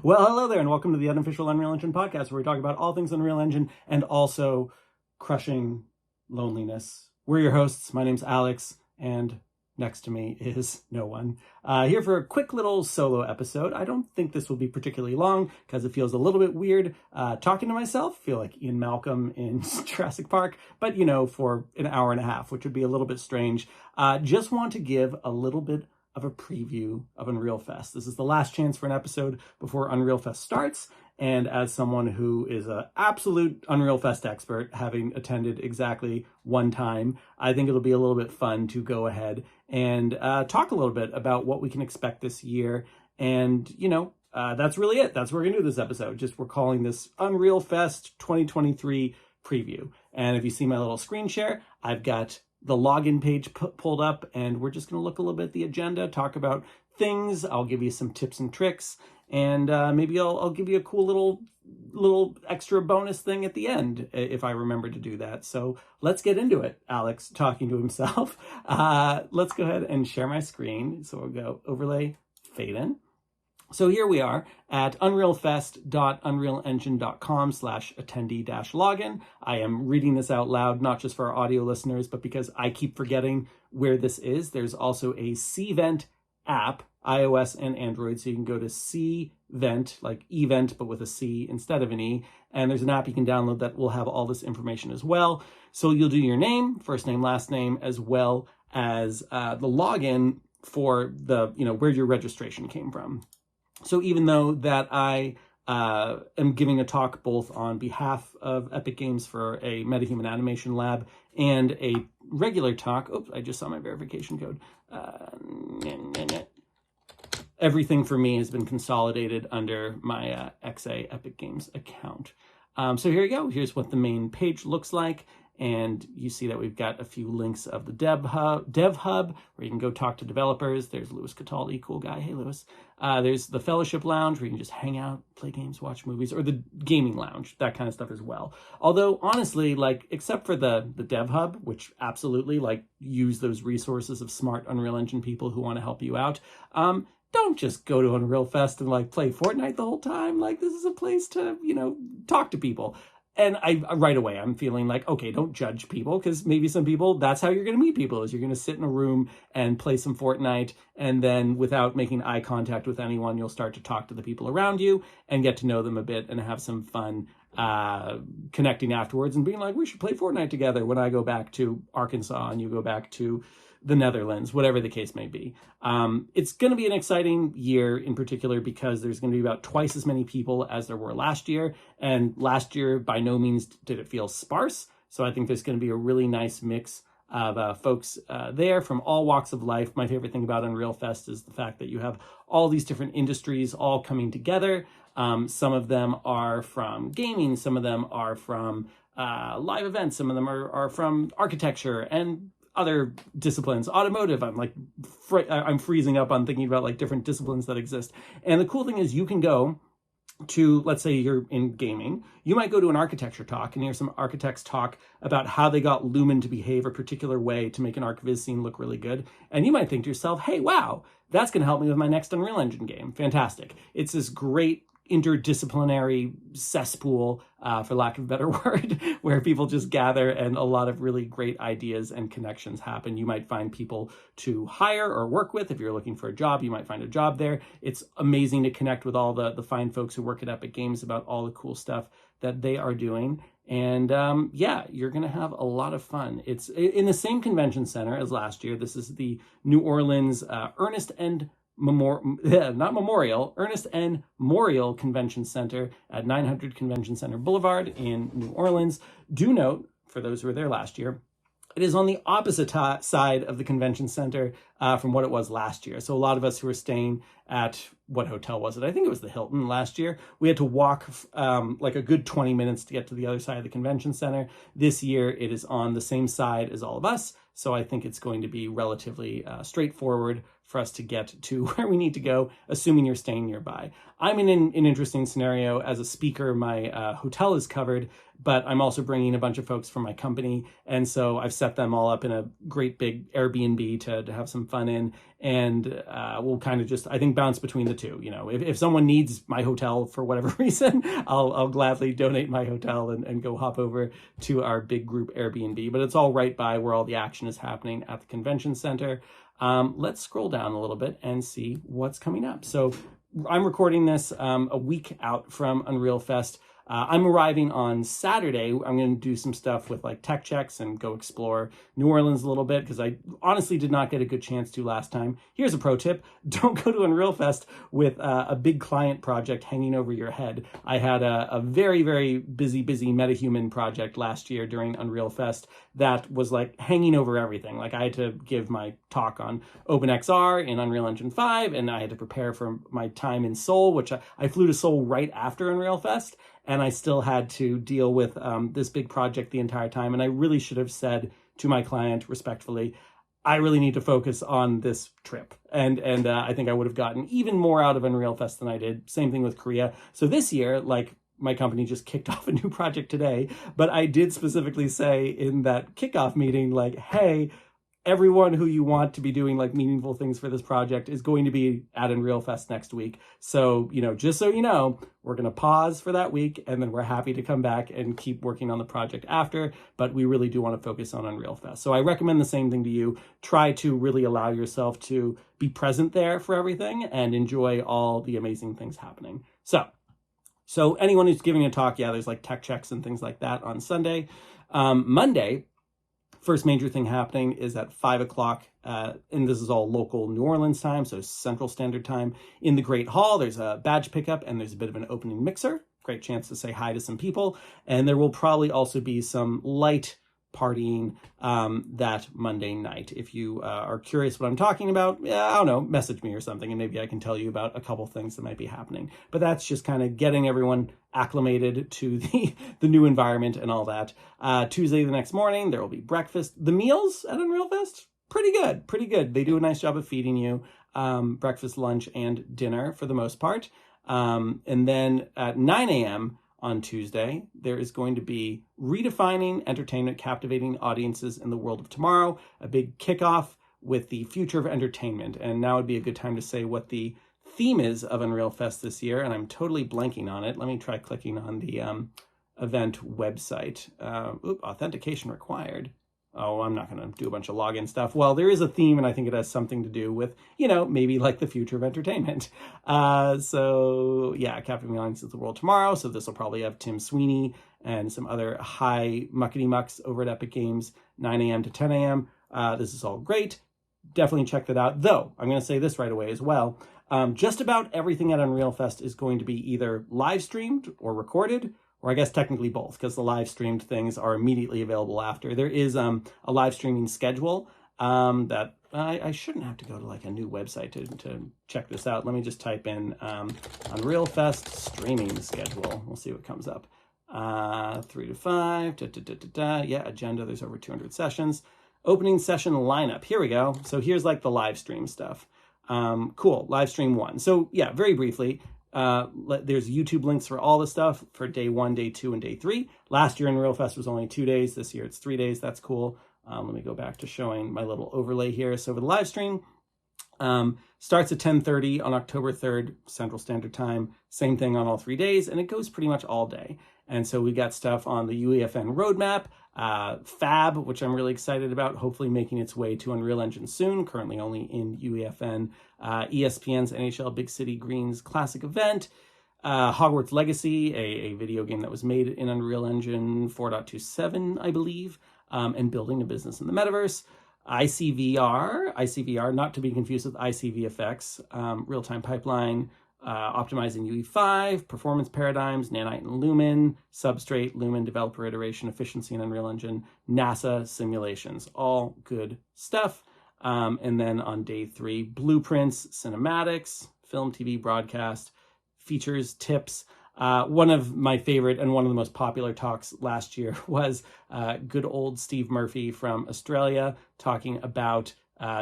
Well, hello there, and welcome to the Unofficial Unreal Engine podcast, where we talk about all things Unreal Engine and also crushing loneliness. We're your hosts. My name's Alex, and next to me is no one. Here for a quick little solo episode. I don't think this will be particularly long because it feels a little bit weird talking to myself. I feel like Ian Malcolm in Jurassic Park, but for an hour and a half, which would be a little bit strange. Just want to give a little bit of a preview of Unreal Fest. This is the last chance for an episode before Unreal Fest starts. And as someone who is an absolute Unreal Fest expert, having attended exactly one time, I think it'll be a little bit fun to go ahead and talk a little bit about what we can expect this year. And, that's really it. That's what we're going to do this episode. We're calling this Unreal Fest 2023 preview. And if you see my little screen share, I've got the login page pulled up, and we're just going to look a little bit at the agenda, talk about things. I'll give you some tips and tricks, and maybe I'll give you a cool little extra bonus thing at the end if I remember to do that. So let's get into it. Alex talking to himself. Let's go ahead and share my screen. So we'll go overlay, fade in. So here we are at unrealfest.unrealengine.com/attendee-login. I am reading this out loud, not just for our audio listeners, but because I keep forgetting where this is. There's also a Cvent app, iOS and Android. So you can go to Cvent, like event, but with a C instead of an E. And there's an app you can download that will have all this information as well. So you'll do your name, first name, last name, as well as the login for the, where your registration came from. So even though that I am giving a talk both on behalf of Epic Games for a MetaHuman Animation Lab and a regular talk, oops, I just saw my verification code. Everything for me has been consolidated under my XA Epic Games account. So here you go. Here's what the main page looks like. And you see that we've got a few links of the Dev Hub, where you can go talk to developers. There's Louis Cataldi, cool guy. Hey, Louis. There's the Fellowship Lounge, where you can just hang out, play games, watch movies, or the Gaming Lounge, that kind of stuff as well. Although, honestly, except for the Dev Hub, which absolutely, use those resources of smart Unreal Engine people who want to help you out, don't just go to Unreal Fest and, play Fortnite the whole time. This is a place to, talk to people. And right away, I'm feeling okay, don't judge people, because maybe some people, that's how you're going to meet people, is you're going to sit in a room and play some Fortnite, and then without making eye contact with anyone, you'll start to talk to the people around you and get to know them a bit and have some fun connecting afterwards and being we should play Fortnite together when I go back to Arkansas and you go back to the Netherlands, whatever the case may be. It's going to be an exciting year in particular because there's going to be about twice as many people as there were last year. And last year, by no means did it feel sparse. So I think there's going to be a really nice mix of folks there from all walks of life. My favorite thing about Unreal Fest is the fact that you have all these different industries all coming together. Some of them are from gaming. Some of them are from live events. Some of them are from architecture and other disciplines. Automotive, I'm freezing up on thinking about different disciplines that exist. And the cool thing is you can go to, let's say you're in gaming, you might go to an architecture talk and hear some architects talk about how they got Lumen to behave a particular way to make an ArcViz scene look really good. And you might think to yourself, hey, wow, that's going to help me with my next Unreal Engine game. Fantastic. It's this great interdisciplinary cesspool, for lack of a better word, where people just gather and a lot of really great ideas and connections happen. You might find people to hire or work with. If you're looking for a job, you might find a job there. It's amazing to connect with all the fine folks who work at Epic Games about all the cool stuff that they are doing. And you're going to have a lot of fun. It's in the same convention center as last year. This is the New Orleans Ernest N. Morial Convention Center at 900 Convention Center Boulevard in New Orleans. Do note, for those who were there last year, it is on the opposite side of the convention center from what it was last year. So a lot of us who were staying at, what hotel was it? I think it was the Hilton last year. We had to walk a good 20 minutes to get to the other side of the convention center. This year, it is on the same side as all of us. So I think it's going to be relatively straightforward for us to get to where we need to go, assuming you're staying nearby. I'm in an interesting scenario. As a speaker, my hotel is covered, but I'm also bringing a bunch of folks from my company. And so I've set them all up in a great big Airbnb to have some fun in. And we'll kind of just, I think, bounce between the two. You know, if someone needs my hotel for whatever reason, I'll gladly donate my hotel and go hop over to our big group Airbnb. But it's all right by where all the action is happening at the convention center. Let's scroll down a little bit and see what's coming up. So I'm recording this a week out from Unreal Fest. I'm arriving on Saturday. I'm going to do some stuff with like tech checks and go explore New Orleans a little bit because I honestly did not get a good chance to last time. Here's a pro tip. Don't go to Unreal Fest with a big client project hanging over your head. I had a very, very busy MetaHuman project last year during Unreal Fest that was like hanging over everything. Like I had to give my talk on OpenXR in Unreal Engine 5, and I had to prepare for my time in Seoul, which I flew to Seoul right after Unreal Fest. And I still had to deal with this big project the entire time. And I really should have said to my client respectfully, I really need to focus on this trip. And I think I would have gotten even more out of Unreal Fest than I did. Same thing with Korea. So this year, like, my company just kicked off a new project today. But I did specifically say in that kickoff meeting, like, hey, everyone who you want to be doing like meaningful things for this project is going to be at Unreal Fest next week. So, you know, just so you know, we're going to pause for that week and then we're happy to come back and keep working on the project after, but we really do want to focus on Unreal Fest. So I recommend the same thing to you. Try to really allow yourself to be present there for everything and enjoy all the amazing things happening. So anyone who's giving a talk, yeah, there's like tech checks and things like that on Sunday. Monday, first major thing happening is at 5 o'clock, and this is all local New Orleans time, so Central Standard Time. In the Great Hall, there's a badge pickup and there's a bit of an opening mixer. Great chance to say hi to some people. And there will probably also be some light partying that Monday night. If you are curious what I'm talking about, I don't know, message me or something, and maybe I can tell you about a couple things that might be happening. But that's just kind of getting everyone acclimated to the new environment and all that. Tuesday, the next morning, there will be breakfast. The meals at Unreal Fest, pretty good. They do a nice job of feeding you breakfast, lunch, and dinner for the most part. And then at 9 a.m., on Tuesday, there is going to be Redefining Entertainment, Captivating Audiences in the World of Tomorrow, a big kickoff with the future of entertainment. And now would be a good time to say what the theme is of Unreal Fest this year, and I'm totally blanking on it. Let me try clicking on the event website. Authentication required. Oh, I'm not going to do a bunch of login stuff. Well, there is a theme, and I think it has something to do with, you know, maybe like the future of entertainment. So, yeah, Captain Audience is the World Tomorrow. So this will probably have Tim Sweeney and some other high muckety mucks over at Epic Games, 9 a.m. to 10 a.m. This is all great. Definitely check that out. Though, I'm going to say this right away as well. Just about everything at Unreal Fest is going to be either live streamed or recorded, or I guess technically both, because the live streamed things are immediately available after. There is a live streaming schedule that I shouldn't have to go to like a new website to check this out. Let me just type in Unreal Fest streaming schedule. We'll see what comes up. 3 to 5, yeah, agenda, there's over 200 sessions. Opening session lineup, here we go. So here's like the live stream stuff. Cool, live stream 1. So yeah, very briefly, there's YouTube links for all the stuff for day 1, day 2, and day 3. Last year Unreal Fest was only 2 days. This year it's 3 days. That's cool. Let me go back to showing my little overlay here. So for the live stream, starts at 10:30 on October 3rd, Central Standard Time. Same thing on all 3 days, and it goes pretty much all day. And so we got stuff on the UEFN roadmap, Fab, which I'm really excited about, hopefully making its way to Unreal Engine soon, currently only in UEFN, ESPN's NHL Big City Greens Classic event, Hogwarts Legacy, a video game that was made in Unreal Engine 4.27, I believe, and building a business in the metaverse. ICVR, not to be confused with ICVFX, real-time pipeline, optimizing UE5, performance paradigms, Nanite and Lumen, Substrate, Lumen, developer iteration, efficiency in Unreal Engine, NASA simulations, all good stuff. And then on day 3, blueprints, cinematics, film, TV, broadcast, features, tips. One of my favorite and one of the most popular talks last year was good old Steve Murphy from Australia talking about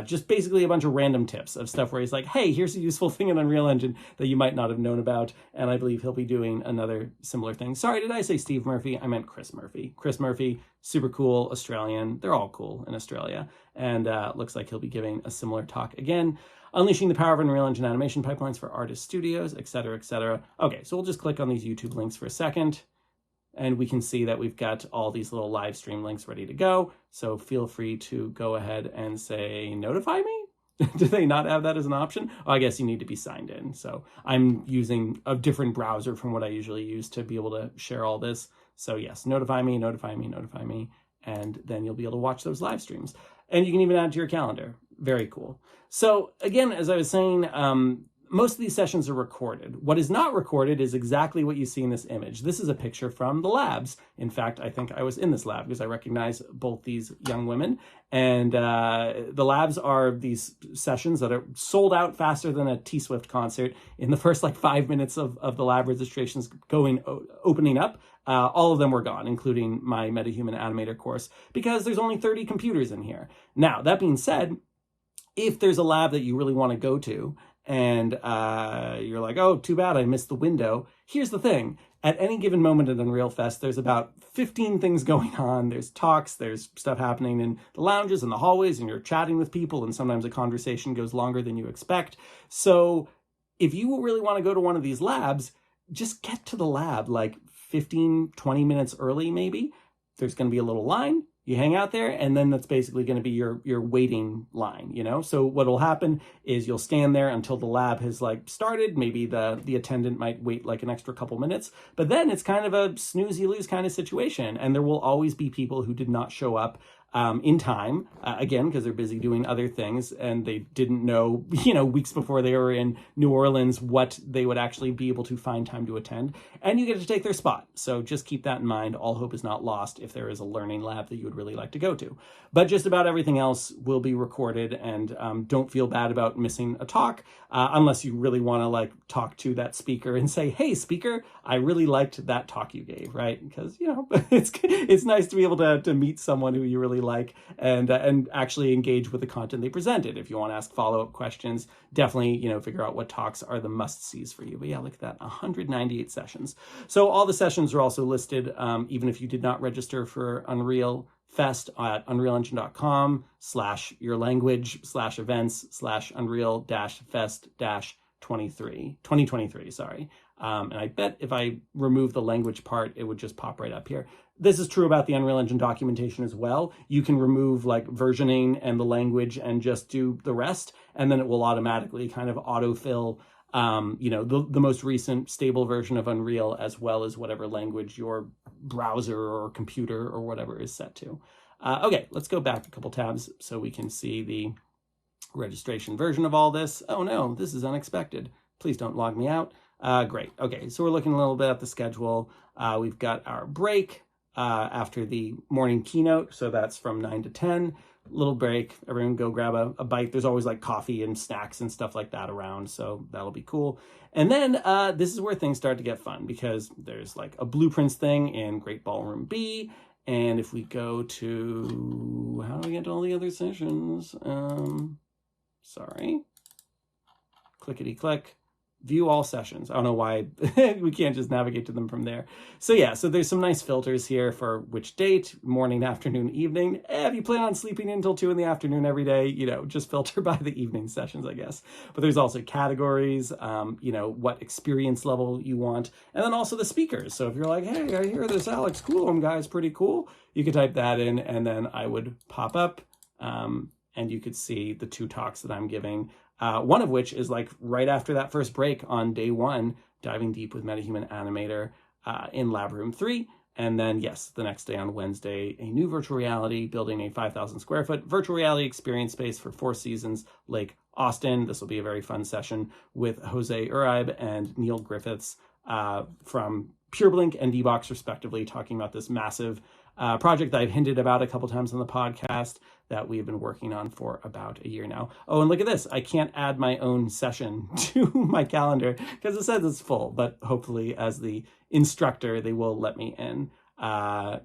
Just basically a bunch of random tips of stuff where he's like, hey, here's a useful thing in Unreal Engine that you might not have known about. And I believe he'll be doing another similar thing. Sorry, did I say Steve Murphy? I meant Chris Murphy. Chris Murphy, super cool, Australian. They're all cool in Australia. And looks like he'll be giving a similar talk again. Unleashing the power of Unreal Engine animation pipelines for artist studios, etc., etc. Okay, so we'll just click on these YouTube links for a second. And we can see that we've got all these little live stream links ready to go. So feel free to go ahead and say, notify me? Do they not have that as an option? Oh, I guess you need to be signed in. So I'm using a different browser from what I usually use to be able to share all this. So yes, notify me, notify me, notify me. And then you'll be able to watch those live streams. And you can even add to your calendar. Very cool. So again, as I was saying, most of these sessions are recorded. What is not recorded is exactly what you see in this image. This is a picture from the labs. In fact, I think I was in this lab because I recognize both these young women. And the labs are these sessions that are sold out faster than a T-Swift concert. In the first 5 minutes of the lab registrations opening up, all of them were gone, including my MetaHuman Animator course, because there's only 30 computers in here. Now, that being said, if there's a lab that you really want to go to, and you're like, oh, too bad I missed the window. Here's the thing. At any given moment at Unreal Fest, there's about 15 things going on. There's talks, there's stuff happening in the lounges and the hallways, and you're chatting with people, and sometimes a conversation goes longer than you expect. So if you really want to go to one of these labs, just get to the lab 15, 20 minutes early, maybe. There's going to be a little line. You hang out there, and then that's basically going to be your waiting line, So what will happen is you'll stand there until the lab has started. Maybe the attendant might wait an extra couple minutes, but then it's kind of a snooze you lose kind of situation. And there will always be people who did not show up in time, again, because they're busy doing other things, and they didn't know, weeks before they were in New Orleans, what they would actually be able to find time to attend, and you get to take their spot. So just keep that in mind. All hope is not lost if there is a learning lab that you would really like to go to. But just about everything else will be recorded, and don't feel bad about missing a talk, unless you really want to talk to that speaker and say, hey, speaker, I really liked that talk you gave, right? Because, it's nice to be able to meet someone who you really like and actually engage with the content they presented. If you want to ask follow-up questions, definitely, figure out what talks are the must-sees for you. But yeah, look at that, 198 sessions. So all the sessions are also listed, even if you did not register for Unreal Fest at unreal-engine.com/yourlanguage/events/unreal-fest-2023, sorry. And I bet if I remove the language part, it would just pop right up here. This is true about the Unreal Engine documentation as well. You can remove versioning and the language and just do the rest, and then it will automatically kind of autofill the most recent stable version of Unreal, as well as whatever language your browser or computer or whatever is set to. Okay, let's go back a couple tabs so we can see the registration version of all this. Oh no, this is unexpected. Please don't log me out. Great. Okay, so we're looking a little bit at the schedule. We've got our break after the morning keynote, so that's from 9 to 10. Little break, everyone go grab a bite. There's always coffee and snacks and stuff like that around, so that'll be cool. And then this is where things start to get fun, because there's a blueprints thing in Great Ballroom B. And if we go to, how do we get to all the other sessions? Sorry. Clickety click. View all sessions. I don't know why we can't just navigate to them from there. So yeah, so there's some nice filters here for which date, morning, afternoon, evening. If you plan on sleeping until 2 in the afternoon every day, just filter by the evening sessions, I guess. But there's also categories, what experience level you want, and then also the speakers. So if you're like, hey, I hear this Alex Coulomb guy is pretty cool, you could type that in, and then I would pop up, and you could see the 2 talks that I'm giving. One of which is right after that first break on day 1, diving deep with MetaHuman Animator in Lab Room 3. And then, yes, the next day on Wednesday, a new virtual reality, building a 5,000 square foot virtual reality experience space for 4 Seasons Lake Austin. This will be a very fun session with Jose Uribe and Neil Griffiths from PureBlink and D-Box, respectively, talking about this massive project that I've hinted about a couple times on the podcast that we've been working on for about a year now. Oh, and look at this. I can't add my own session to my calendar because it says it's full, but hopefully as the instructor, they will let me in.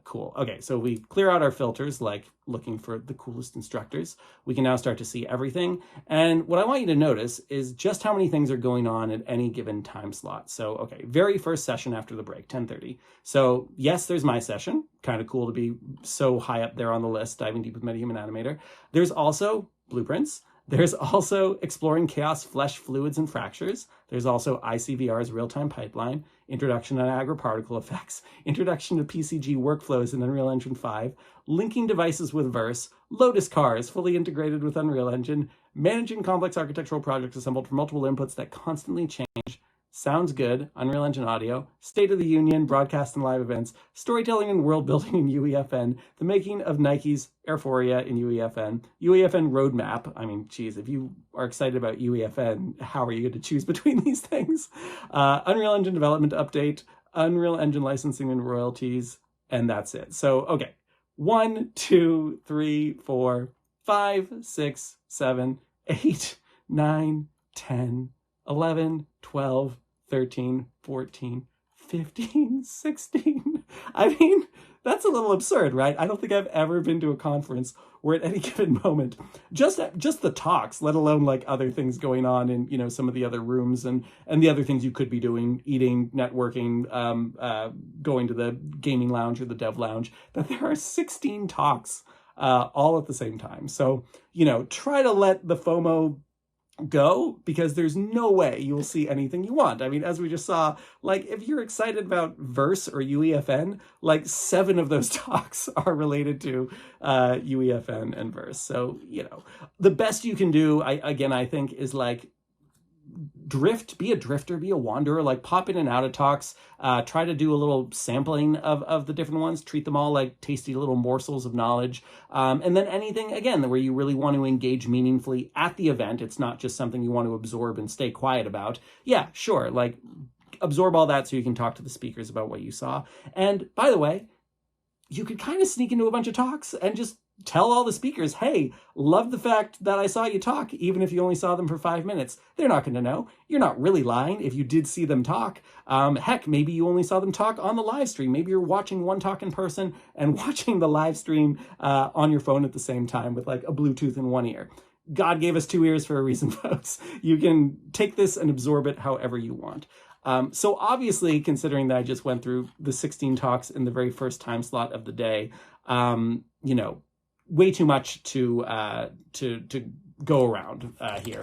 Cool. Okay, so we clear out our filters, like looking for the coolest instructors. We can now start to see everything. And what I want you to notice is just how many things are going on at any given time slot. So, okay, very first session after the break, 10:30. So yes, there's my session. Kind of cool to be so high up there on the list, diving deep with MetaHuman Animator. There's also blueprints. There's also exploring chaos, flesh, fluids, and fractures. There's also ICVR's real-time pipeline, introduction to agriparticle effects, introduction to PCG workflows in Unreal Engine 5, linking devices with Verse, Lotus cars fully integrated with Unreal Engine, managing complex architectural projects assembled from multiple inputs that constantly change. Sounds good, Unreal Engine audio, State of the Union, broadcast and live events, storytelling and world building in UEFN, the making of Nike's Airphoria in UEFN, UEFN roadmap. I mean, geez, if you are excited about UEFN, how are you going to choose between these things? Unreal Engine development update, Unreal Engine licensing and royalties, and that's it. So, okay, 1, 2, 3, 4, 5, 6, 7, 8, 9, 10, 11, 12, 13, 14, 15, 16. I mean, that's a little absurd, right? I don't think I've ever been to a conference where at any given moment, just the talks, let alone like other things going on in, you know, some of the other rooms and the other things you could be doing, eating, networking, going to the gaming lounge or the dev lounge, that there are 16 talks all at the same time. So, you know, try to let the FOMO go, because there's no way you'll see anything you want. I mean, as we just saw, like if you're excited about Verse or UEFN, like 7 of those talks are related to UEFN and Verse. So, you know, the best you can do, I think, is like drift, be a drifter, be a wanderer, like pop in and out of talks, try to do a little sampling of the different ones, treat them all like tasty little morsels of knowledge. And then anything, again, where you really want to engage meaningfully at the event, it's not just something you want to absorb and stay quiet about. Yeah, sure, like absorb all that so you can talk to the speakers about what you saw. And by the way, you could kind of sneak into a bunch of talks and just tell all the speakers, hey, love the fact that I saw you talk, even if you only saw them for 5 minutes. They're not going to know. You're not really lying if you did see them talk. Heck, maybe you only saw them talk on the live stream. Maybe you're watching one talk in person and watching the live stream on your phone at the same time with like a Bluetooth in one ear. God gave us 2 ears for a reason, folks. You can take this and absorb it however you want. So obviously, considering that I just went through the 16 talks in the very first time slot of the day, you know, way too much to go around here.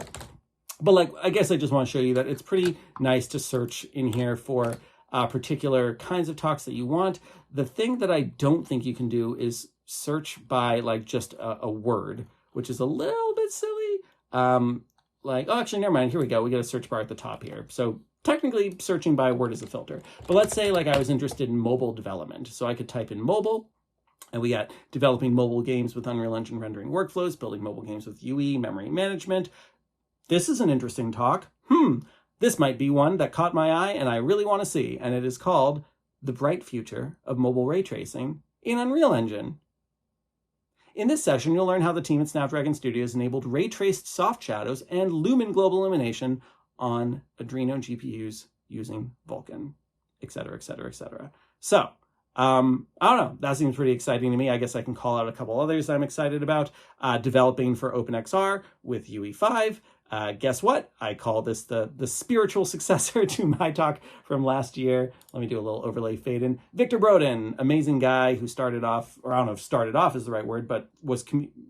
But like, I guess I just want to show you that it's pretty nice to search in here for particular kinds of talks that you want. The thing that I don't think you can do is search by like just a word, which is a little bit silly. Like, oh, actually, never mind. Here we go. We got a search bar at the top here. So technically searching by word is a filter. But let's say like I was interested in mobile development. So I could type in mobile. And we got developing mobile games with Unreal Engine rendering workflows, building mobile games with UE, memory management. This is an interesting talk. This might be one that caught my eye and I really want to see. And it is called The Bright Future of Mobile Ray Tracing in Unreal Engine. In this session, you'll learn how the team at Snapdragon Studios enabled ray-traced soft shadows and lumen global illumination on Adreno GPUs using Vulkan, etc., etc., etc. So, I don't know. That seems pretty exciting to me. I guess I can call out a couple others I'm excited about. Developing for OpenXR with UE5. Guess what? I call this the spiritual successor to my talk from last year. Let me do a little overlay fade in. Victor Brodin, amazing guy who started off, or I don't know if started off is the right word, but was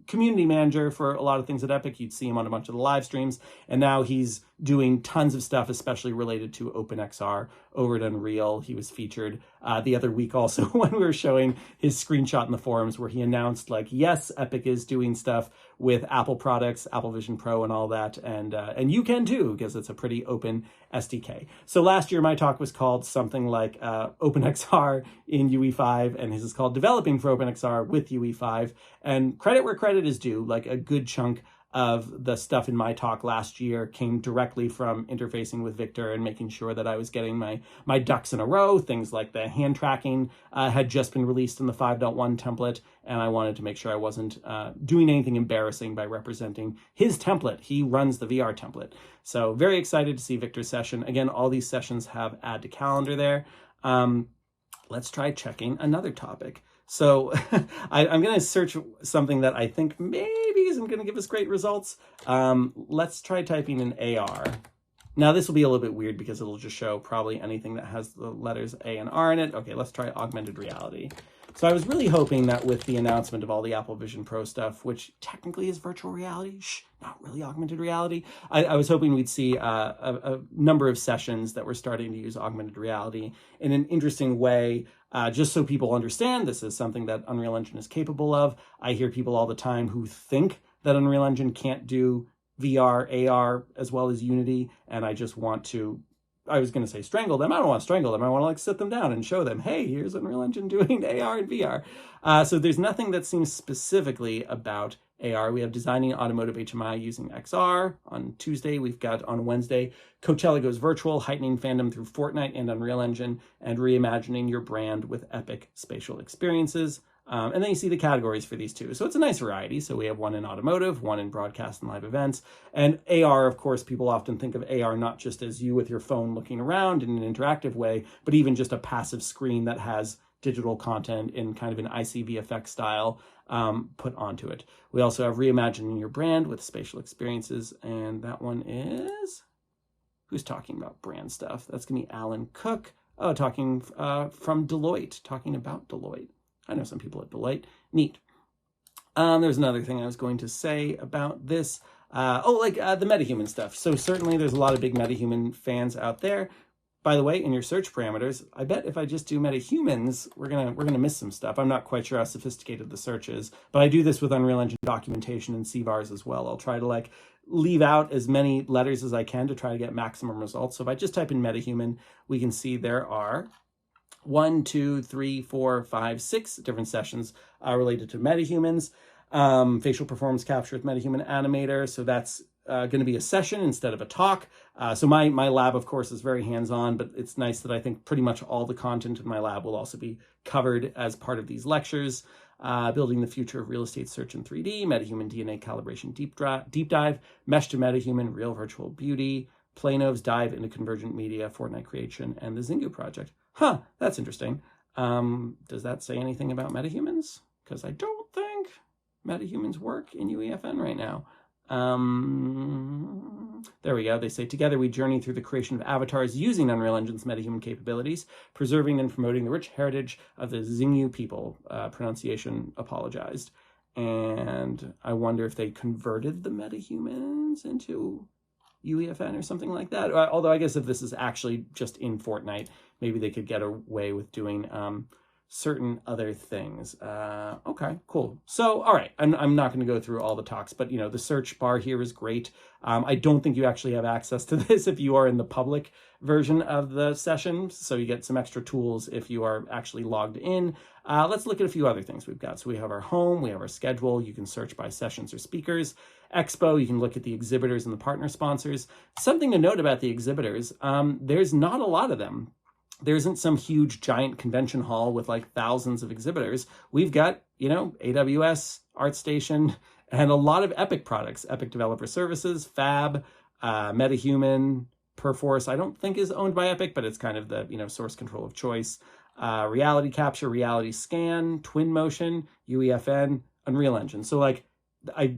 community manager for a lot of things at Epic. You'd see him on a bunch of the live streams. And now he's doing tons of stuff, especially related to OpenXR over at Unreal. He was featured the other week also when we were showing his screenshot in the forums where he announced like, yes, Epic is doing stuff with Apple products, Apple Vision Pro and all that. And you can too, because it's a pretty open SDK. So last year, my talk was called something like OpenXR in UE5, and his is called Developing for OpenXR with UE5. And credit where credit is due, like a good chunk of the stuff in my talk last year came directly from interfacing with Victor and making sure that I was getting my ducks in a row. Things like the hand tracking had just been released in the 5.1 template, and I wanted to make sure I wasn't doing anything embarrassing by representing his template. He runs the VR template. So very excited to see Victor's session. Again, all these sessions have add to calendar there. let's try checking another topic. So I'm going to search something that I think maybe isn't going to give us great results. Let's try typing in AR. Now, this will be a little bit weird because it'll just show probably anything that has the letters A and R in it. Okay, let's try augmented reality. So I was really hoping that with the announcement of all the Apple Vision Pro stuff, which technically is virtual reality, not really augmented reality, I was hoping we'd see a number of sessions that were starting to use augmented reality in an interesting way, just so people understand this is something that Unreal Engine is capable of. I hear people all the time who think that Unreal Engine can't do VR, AR, as well as Unity, and I just want to, I was going to say strangle them. I don't want to strangle them. I want to like sit them down and show them, hey, here's Unreal Engine doing AR and VR. So there's nothing that seems specifically about AR. We have designing automotive HMI using XR. On Tuesday, we've got on Wednesday, Coachella goes virtual, heightening fandom through Fortnite and Unreal Engine, and reimagining your brand with epic spatial experiences. And then you see the categories for these two. So it's a nice variety. So we have one in automotive, one in broadcast and live events. And AR, of course, people often think of AR not just as you with your phone looking around in an interactive way, but even just a passive screen that has digital content in kind of an ICVFX style put onto it. We also have reimagining your brand with spatial experiences. And that one is, who's talking about brand stuff? That's going to be Alan Cook. Oh, talking from Deloitte, talking about Deloitte. I know some people at Deloitte. Neat. There's another thing I was going to say about this. The MetaHuman stuff. So certainly there's a lot of big MetaHuman fans out there. By the way, in your search parameters, I bet if I just do MetaHumans, we're gonna miss some stuff. I'm not quite sure how sophisticated the search is, but I do this with Unreal Engine documentation and CVARs as well. I'll try to like leave out as many letters as I can to try to get maximum results. So if I just type in MetaHuman, we can see there are 1, 2, 3, 4, 5, 6 different sessions related to MetaHumans. Facial performance capture with MetaHuman Animator. So that's going to be a session instead of a talk. So my lab, of course, is very hands-on, but it's nice that I think pretty much all the content in my lab will also be covered as part of these lectures. Building the future of real estate search in 3D, MetaHuman DNA calibration deep dive, mesh to MetaHuman, real virtual beauty, Planov's dive into convergent media, Fortnite creation, and the Zingu project. Huh, that's interesting. Does that say anything about MetaHumans? Because I don't think MetaHumans work in UEFN right now. There we go. They say, together we journey through the creation of avatars using Unreal Engine's MetaHuman capabilities, preserving and promoting the rich heritage of the Zingu people. Pronunciation apologized. And I wonder if they converted the MetaHumans into UEFN or something like that. Although I guess if this is actually just in Fortnite, maybe they could get away with doing certain other things. Okay, cool. So, all right, I'm not going to go through all the talks, but you know, the search bar here is great. I don't think you actually have access to this if you are in the public version of the session, so you get some extra tools if you are actually logged in. Let's look at a few other things we've got. So we have our home, we have our schedule. You can search by sessions or speakers. Expo, you can look at the exhibitors and the partner sponsors. Something to note about the exhibitors, there's not a lot of them. There isn't some huge giant convention hall with like thousands of exhibitors. We've got, you know, AWS, ArtStation, and a lot of Epic products. Epic Developer Services, Fab, MetaHuman, Perforce, I don't think is owned by Epic, but it's kind of the, you know, source control of choice. Reality Capture, Reality Scan, Twinmotion, UEFN, Unreal Engine. So like,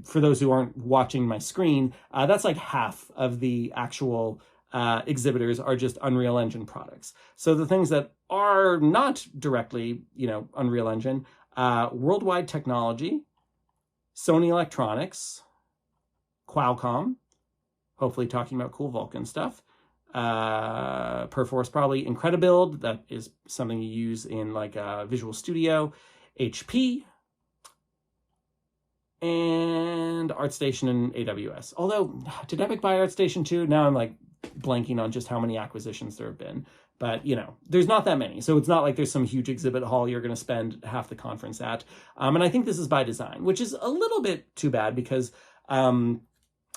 for those who aren't watching my screen, that's like half of the actual exhibitors are just Unreal Engine products. So the things that are not directly, you know, Unreal Engine, Worldwide Technology, Sony Electronics, Qualcomm, hopefully talking about cool Vulkan stuff, Perforce probably, Incredibuild, that is something you use in like Visual Studio, HP, and ArtStation and AWS. Although, did Epic buy ArtStation too? Now I'm like blanking on just how many acquisitions there have been. But, you know, there's not that many. So it's not like there's some huge exhibit hall you're going to spend half the conference at. And I think this is by design, which is a little bit too bad because I don't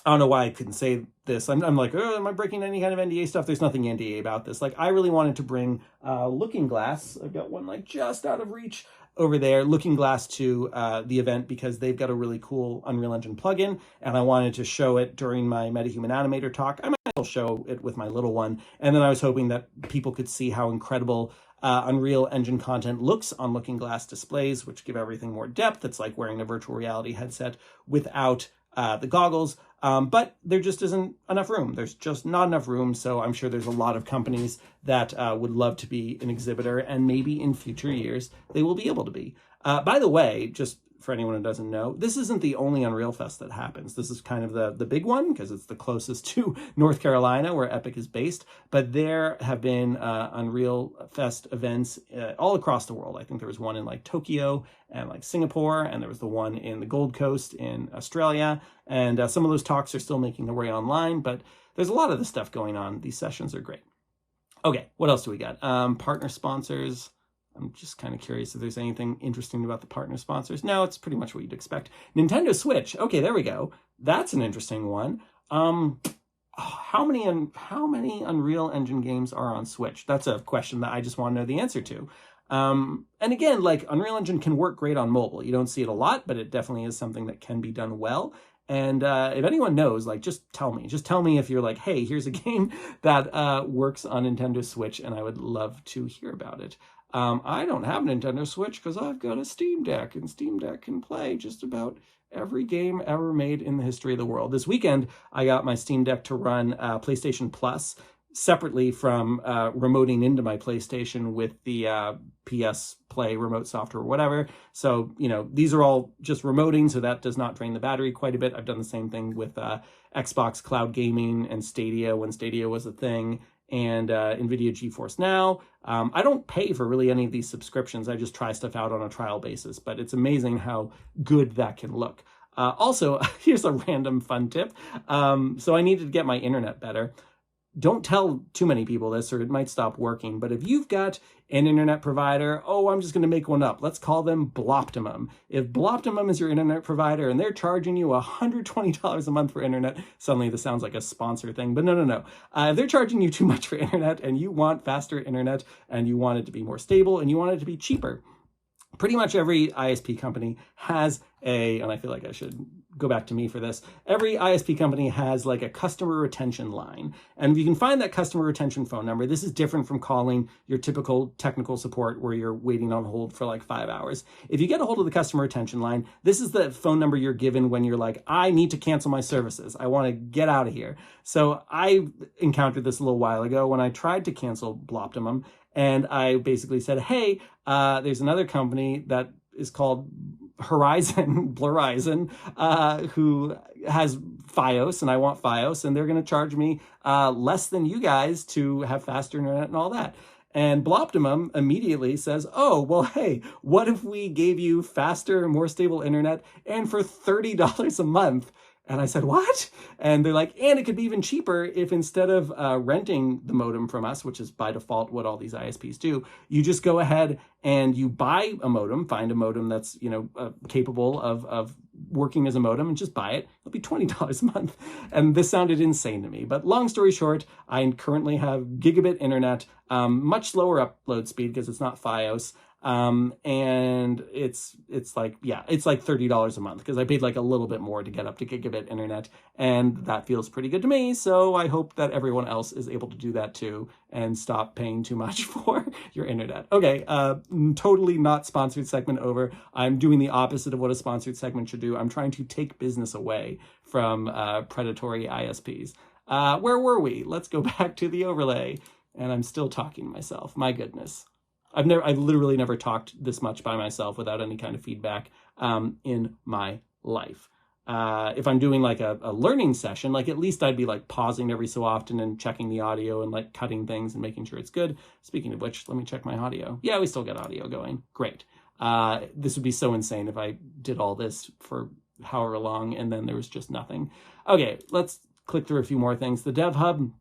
know why I couldn't say this. I'm like, oh, am I breaking any kind of NDA stuff? There's nothing NDA about this. Like, I really wanted to bring Looking Glass. I've got one like just out of reach over there, Looking Glass to the event because they've got a really cool Unreal Engine plugin, and I wanted to show it during my MetaHuman Animator talk. I might as well show it with my little one, and then I was hoping that people could see how incredible Unreal Engine content looks on looking glass displays, which give everything more depth. It's like wearing a virtual reality headset without the goggles. But there just isn't enough room. There's just not enough room. So I'm sure there's a lot of companies that would love to be an exhibitor, and maybe in future years they will be able to be. By the way, just for anyone who doesn't know, this isn't the only Unreal Fest that happens. This is kind of the big one because it's the closest to North Carolina where Epic is based. But there have been Unreal Fest events all across the world. I think there was one in like Tokyo and like Singapore, and there was the one in the Gold Coast in Australia. And some of those talks are still making their way online, but there's a lot of this stuff going on. These sessions are great. Okay, what else do we got? Partner sponsors. I'm just kind of curious if there's anything interesting about the partner sponsors. No, it's pretty much what you'd expect. Nintendo Switch. Okay, there we go. That's an interesting one. How many Unreal Engine games are on Switch? That's a question that I just want to know the answer to. And again, like Unreal Engine can work great on mobile. You don't see it a lot, but it definitely is something that can be done well. And if anyone knows, like, just tell me. Just tell me if you're like, hey, here's a game that works on Nintendo Switch, and I would love to hear about it. I don't have a Nintendo Switch because I've got a Steam Deck, and Steam Deck can play just about every game ever made in the history of the world. This weekend, I got my Steam Deck to run PlayStation Plus separately from remoting into my PlayStation with the PS Play remote software or whatever. So, you know, these are all just remoting, so that does not drain the battery quite a bit. I've done the same thing with Xbox Cloud Gaming and Stadia when Stadia was a thing, and NVIDIA GeForce Now. I don't pay for really any of these subscriptions. I just try stuff out on a trial basis, but it's amazing how good that can look. Also, here's a random fun tip. So I needed to get my internet better. Don't tell too many people this or it might stop working, but if you've got an internet provider, oh, I'm just going to make one up. Let's call them Bloptimum. If Bloptimum is your internet provider and they're charging you $120 a month for internet, suddenly this sounds like a sponsor thing, but no. If they're charging you too much for internet and you want faster internet and you want it to be more stable and you want it to be cheaper, pretty much every ISP company has and I feel like I should go back to me for this, every ISP company has like a customer retention line. And if you can find that customer retention phone number, this is different from calling your typical technical support where you're waiting on hold for like 5 hours. If you get a hold of the customer retention line, this is the phone number you're given when you're like, I need to cancel my services. I want to get out of here. So I encountered this a little while ago when I tried to cancel Bloptimum, and I basically said, hey, there's another company that is called Blurrizon, who has Fios, and I want Fios, and they're going to charge me less than you guys to have faster internet and all that. And Bloptimum immediately says, oh, well, hey, what if we gave you faster, more stable internet and for $30 a month? And I said, what? And they're like, and it could be even cheaper if instead of renting the modem from us, which is by default what all these ISPs do, you just go ahead and you buy a modem, find a modem that's, capable of working as a modem and just buy it. It'll be $20 a month. And this sounded insane to me. But long story short, I currently have gigabit internet, much slower upload speed because it's not Fios. And it's like $30 a month because I paid like a little bit more to get up to gigabit internet, and that feels pretty good to me. So I hope that everyone else is able to do that too and stop paying too much for your internet. Okay. Totally not sponsored segment over. I'm doing the opposite of what a sponsored segment should do. I'm trying to take business away from, predatory ISPs. Where were we? Let's go back to the overlay, and I'm still talking to myself. My goodness. I've literally never talked this much by myself without any kind of feedback in my life. If I'm doing like a learning session, like at least I'd be like pausing every so often and checking the audio and like cutting things and making sure it's good. Speaking of which, let me check my audio. Yeah, we still got audio going. Great. This would be so insane if I did all this for however long and then there was just nothing. Okay, let's click through a few more things. The Dev Hub.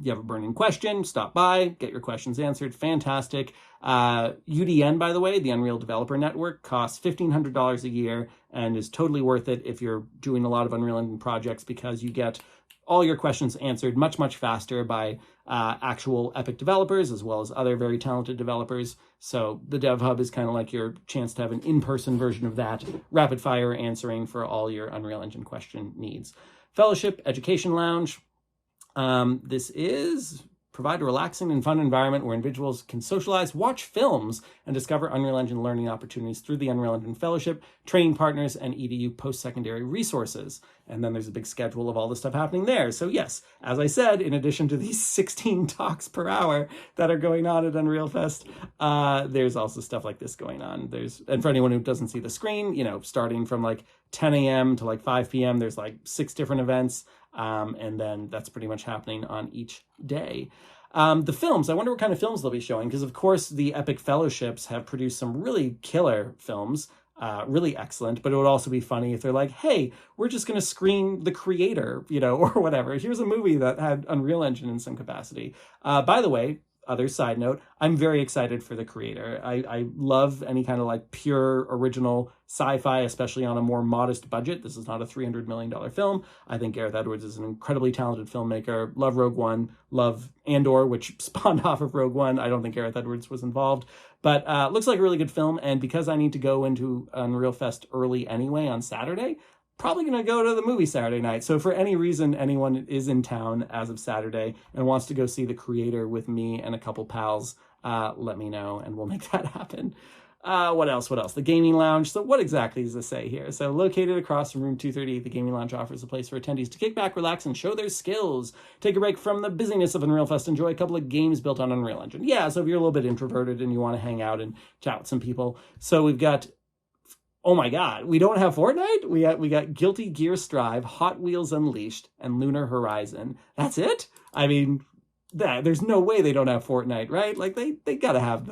You have a burning question, stop by, get your questions answered. Fantastic. UDN, by the way, the Unreal Developer Network, costs $1,500 a year and is totally worth it if you're doing a lot of Unreal Engine projects because you get all your questions answered much, much faster by actual Epic developers as well as other very talented developers. So the Dev Hub is kind of like your chance to have an in-person version of that, rapid fire answering for all your Unreal Engine question needs. Fellowship Education Lounge. This is provide a relaxing and fun environment where individuals can socialize, watch films, and discover Unreal Engine learning opportunities through the Unreal Engine Fellowship, training partners, and EDU post-secondary resources. And then there's a big schedule of all the stuff happening there. So yes, as I said, in addition to these 16 talks per hour that are going on at Unreal Fest, there's also stuff like this going on. And for anyone who doesn't see the screen, starting from like 10 a.m. to like 5 p.m., there's like 6 different events. And then that's pretty much happening on each day. The films, I wonder what kind of films they'll be showing, because of course the Epic Fellowships have produced some really killer films, really excellent, but it would also be funny if they're like, hey, we're just going to screen The Creator, or whatever. Here's a movie that had Unreal Engine in some capacity. By the way, other side note, I'm very excited for The Creator. I love any kind of like pure original sci-fi, especially on a more modest budget. This is not a $300 million film. I think Gareth Edwards is an incredibly talented filmmaker. Love Rogue One, love Andor, which spawned off of Rogue One. I don't think Gareth Edwards was involved, but looks like a really good film. And because I need to go into Unreal Fest early anyway on Saturday, probably going to go to the movie Saturday night. So for any reason anyone is in town as of Saturday and wants to go see The Creator with me and a couple pals, let me know and we'll make that happen. What else? The Gaming Lounge. So what exactly does this say here? So located across from room 238, the Gaming Lounge offers a place for attendees to kick back, relax, and show their skills. Take a break from the busyness of Unreal Fest. Enjoy a couple of games built on Unreal Engine. Yeah, so if you're a little bit introverted and you want to hang out and chat with some people. So we've got, oh my God, we don't have Fortnite? We got Guilty Gear Strive, Hot Wheels Unleashed, and Lunar Horizon. That's it? I mean, there's no way they don't have Fortnite, right? Like they gotta have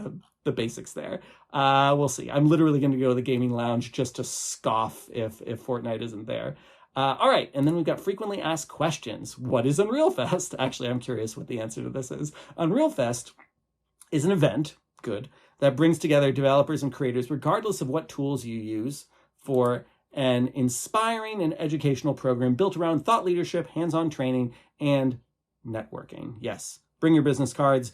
the basics there. We'll see. I'm literally going to go to the Gaming Lounge just to scoff if Fortnite isn't there. All right, and then we've got frequently asked questions. What is Unreal Fest? Actually, I'm curious what the answer to this is. Unreal Fest is an event, good, that brings together developers and creators regardless of what tools you use for an inspiring and educational program built around thought leadership, hands-on training, and networking. Yes. Bring your business cards.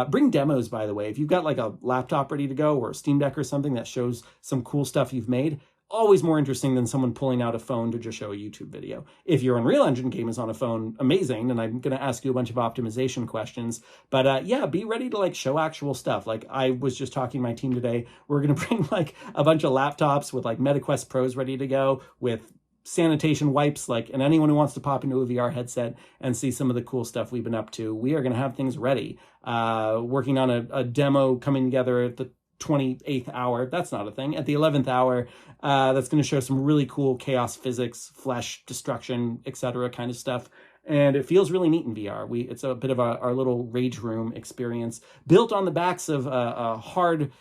Bring demos, by the way. If you've got like a laptop ready to go or a Steam Deck or something that shows some cool stuff you've made, always more interesting than someone pulling out a phone to just show a YouTube video. If your Unreal Engine game is on a phone, amazing, and I'm going to ask you a bunch of optimization questions. But yeah, be ready to like show actual stuff. Like I was just talking to my team today, we're going to bring like a bunch of laptops with like MetaQuest Pros ready to go with sanitation wipes, and anyone who wants to pop into a VR headset and see some of the cool stuff we've been up to, we are going to have things ready. Working on a demo coming together at the 28th hour. That's not a thing. At the 11th hour, that's going to show some really cool chaos physics, flesh destruction, etc. kind of stuff. And it feels really neat in VR. It's a bit of our little rage room experience built on the backs of a hard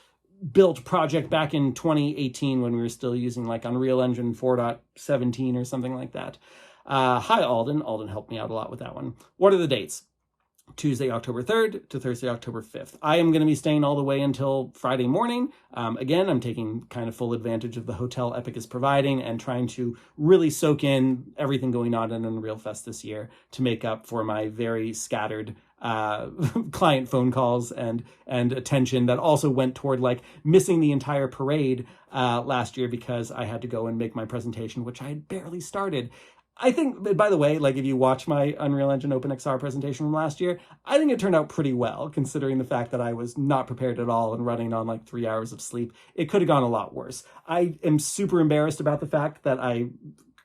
built project back in 2018 when we were still using like Unreal Engine 4.17 or something like that. Hi, Alden. Alden helped me out a lot with that one. What are the dates? Tuesday, October 3rd to Thursday, October 5th. I am going to be staying all the way until Friday morning. Again, I'm taking kind of full advantage of the hotel Epic is providing and trying to really soak in everything going on in Unreal Fest this year to make up for my very scattered client phone calls and attention that also went toward like missing the entire parade last year because I had to go and make my presentation, which I had barely started. I think, by the way, like if you watch my Unreal Engine OpenXR presentation from last year, I think it turned out pretty well considering the fact that I was not prepared at all and running on like 3 hours of sleep. It could have gone a lot worse. I am super embarrassed about the fact that I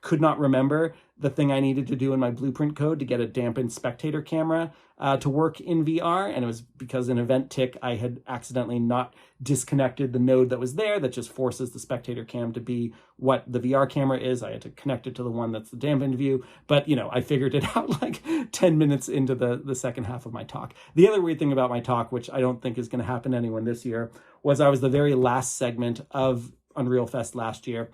could not remember the thing I needed to do in my blueprint code to get a dampened spectator camera to work in VR. And it was because in Event Tick, I had accidentally not disconnected the node that was there that just forces the spectator cam to be what the VR camera is. I had to connect it to the one that's the dampened view. But, I figured it out like 10 minutes into the second half of my talk. The other weird thing about my talk, which I don't think is going to happen to anyone this year, was I was the very last segment of Unreal Fest last year.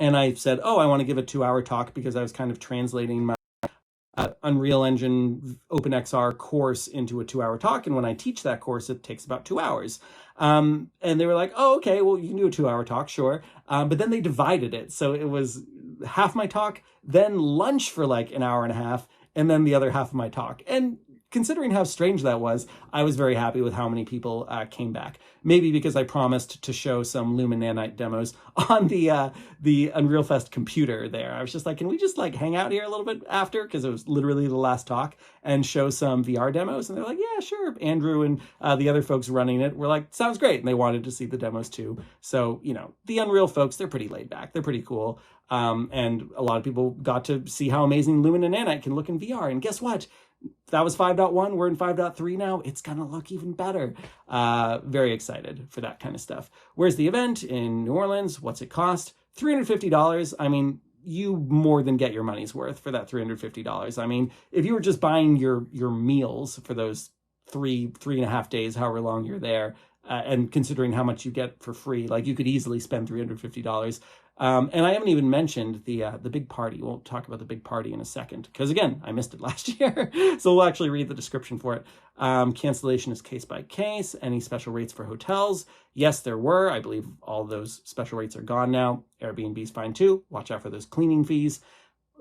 And I said, I want to give a 2-hour talk because I was kind of translating my Unreal Engine OpenXR course into a 2-hour talk. And when I teach that course, it takes about 2 hours. And they were like, okay, well, you can do a 2-hour talk, sure. But then they divided it. So it was half my talk, then lunch for like an hour and a half, and then the other half of my talk. And considering how strange that was, I was very happy with how many people came back. Maybe because I promised to show some Lumen Nanite demos on the Unreal Fest computer there. I was just like, can we just like hang out here a little bit after? Because it was literally the last talk, and show some VR demos. And they're like, yeah, sure. Andrew and the other folks running it were like, sounds great. And they wanted to see the demos too. So, you know, the Unreal folks, they're pretty laid back. They're pretty cool. And a lot of people got to see how amazing Lumen and Nanite can look in VR. And guess what? That was 5.1. We're in 5.3 now. It's going to look even better. Very excited for that kind of stuff. Where's the event? In New Orleans. What's it cost? $350. I mean, you more than get your money's worth for that $350. I mean, if you were just buying your meals for those three and a half days, however long you're there, and considering how much you get for free, like you could easily spend $350. And I haven't even mentioned the big party. We'll talk about the big party in a second, because again, I missed it last year. So we'll actually read the description for it. Cancellation is case by case. Any special rates for hotels? Yes, there were. I believe all those special rates are gone now. Airbnb's fine too. Watch out for those cleaning fees.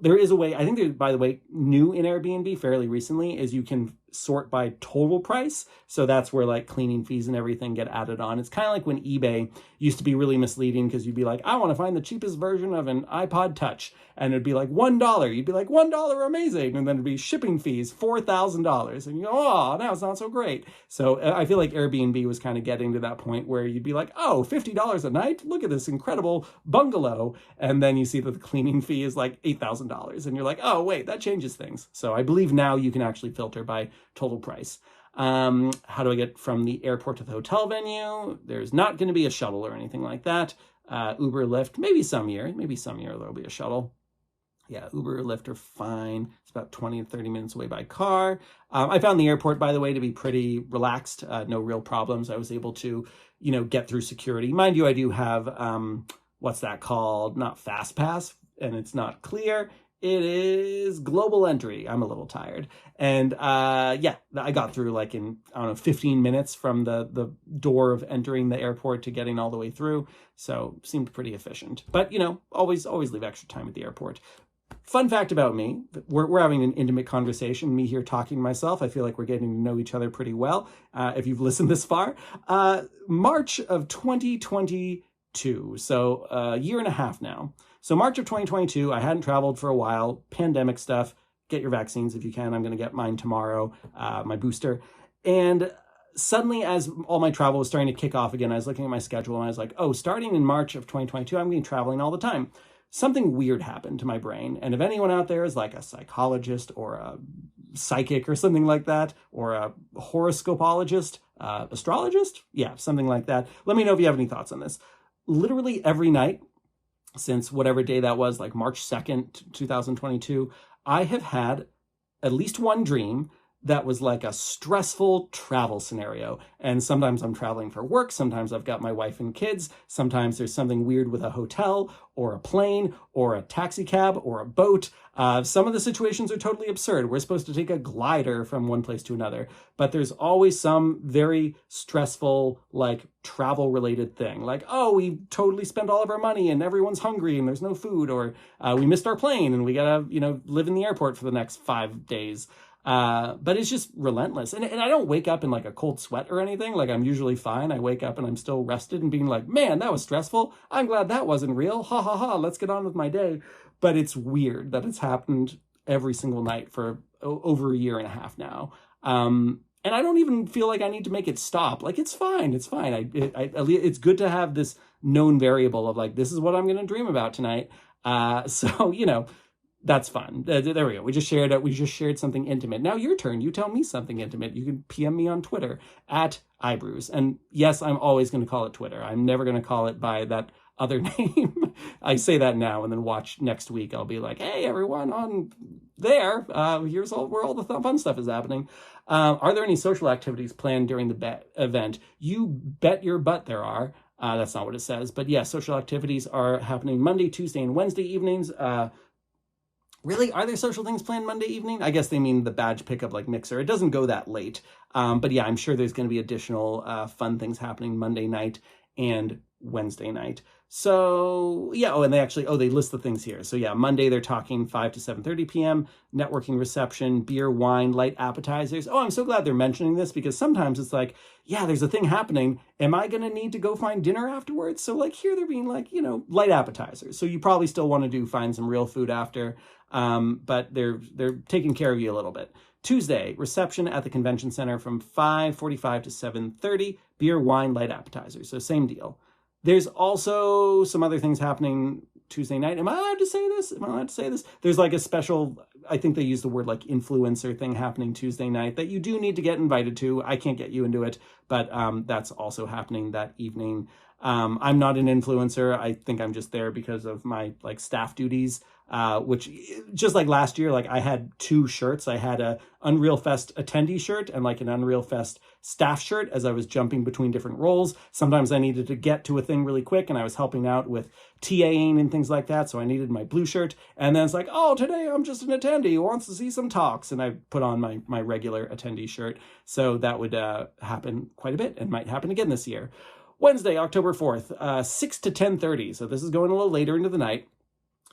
There is a way, I think there, by the way, new in Airbnb fairly recently, is you can sort by total price. So that's where like cleaning fees and everything get added on. It's kind of like when eBay used to be really misleading, because you'd be like, I want to find the cheapest version of an iPod Touch. And it'd be like $1. You'd be like, $1, amazing. And then it'd be shipping fees, $4,000. And you go, oh, now it's not so great. So I feel like Airbnb was kind of getting to that point where you'd be like, oh, $50 a night? Look at this incredible bungalow. And then you see that the cleaning fee is like $8,000. And you're like, oh, wait, that changes things. So I believe now you can actually filter by total price. How do I get from the airport to the hotel venue? There's not going to be a shuttle or anything like that. Uber, Lyft, maybe some year there'll be a shuttle. Yeah, Uber, Lyft are fine. It's about 20 to 30 minutes away by car. I found the airport, by the way, to be pretty relaxed. No real problems. I was able to, you know, get through security. Mind you, I do have, what's that called? Not Fast Pass, and it's not clear. It is global entry. I'm a little tired. And yeah, I got through like in, I don't know, 15 minutes from the door of entering the airport to getting all the way through. So seemed pretty efficient. But, you know, always leave extra time at the airport. Fun fact about me, we're having an intimate conversation, me here talking to myself. I feel like we're getting to know each other pretty well, if you've listened this far. March of 2022, so a year and a half now. So March of 2022, I hadn't traveled for a while, pandemic stuff. Get your vaccines if you can. I'm going to get mine tomorrow, my booster. And suddenly, as all my travel was starting to kick off again, I was looking at my schedule and I was like, oh, starting in March of 2022, I'm going to be traveling all the time. Something weird happened to my brain. And if anyone out there is like a psychologist or a psychic or something like that, or a horoscopologist, astrologist, yeah, something like that, let me know if you have any thoughts on this. Literally every night since whatever day that was, like March 2nd, 2022, I have had at least one dream that was like a stressful travel scenario. And sometimes I'm traveling for work. Sometimes I've got my wife and kids. Sometimes there's something weird with a hotel or a plane or a taxi cab or a boat. Some of the situations are totally absurd. We're supposed to take a glider from one place to another, but there's always some very stressful, like travel related thing. Like, oh, we totally spent all of our money and everyone's hungry and there's no food, or we missed our plane and we gotta, you know, live in the airport for the next 5 days. But it's just relentless. And I don't wake up in like a cold sweat or anything. Like I'm usually fine. I wake up and I'm still rested and being like, man, that was stressful. I'm glad that wasn't real. Ha ha ha. Let's get on with my day. But it's weird that it's happened every single night for over a year and a half now. And I don't even feel like I need to make it stop. Like it's fine. It's fine. It's good to have this known variable of like, this is what I'm going to dream about tonight. So, you know, that's fun. There we go. We just shared something intimate. Now your turn. You tell me something intimate. You can PM me on Twitter at iBrews. And yes, I'm always going to call it Twitter. I'm never going to call it by that other name. I say that now and then watch next week. I'll be like, hey, everyone on there. Here's where all the fun stuff is happening. Are there any social activities planned during the event? You bet your butt there are. That's not what it says. But yeah, social activities are happening Monday, Tuesday, and Wednesday evenings. Really? Are there social things planned Monday evening? I guess they mean the badge pickup like Mixer. It doesn't go that late. But yeah, I'm sure there's going to be additional fun things happening Monday night and Wednesday night. So yeah, oh, and they list the things here. So yeah, Monday they're talking 5 to 7:30 p.m., networking reception, beer, wine, light appetizers. Oh, I'm so glad they're mentioning this, because sometimes it's like, yeah, there's a thing happening. Am I going to need to go find dinner afterwards? So like here they're being like, light appetizers. So you probably still want to find some real food after, but they're taking care of you a little bit. Tuesday, reception at the convention center from 5:45 to 7:30, beer, wine, light appetizers. So same deal. There's also some other things happening Tuesday night. Am I allowed to say this? There's like a special, I think they use the word like influencer thing happening Tuesday night that you do need to get invited to. I can't get you into it, but that's also happening that evening. I'm not an influencer. I think I'm just there because of my like staff duties, which just like last year, like I had 2 shirts. I had a Unreal Fest attendee shirt and like an Unreal Fest staff shirt as I was jumping between different roles. Sometimes I needed to get to a thing really quick and I was helping out with TAing and things like that. So I needed my blue shirt. And then it's like, oh, today I'm just an attendee who wants to see some talks. And I put on my regular attendee shirt. So that would happen quite a bit and might happen again this year. Wednesday, October 4th, 6 to 10:30. So this is going a little later into the night.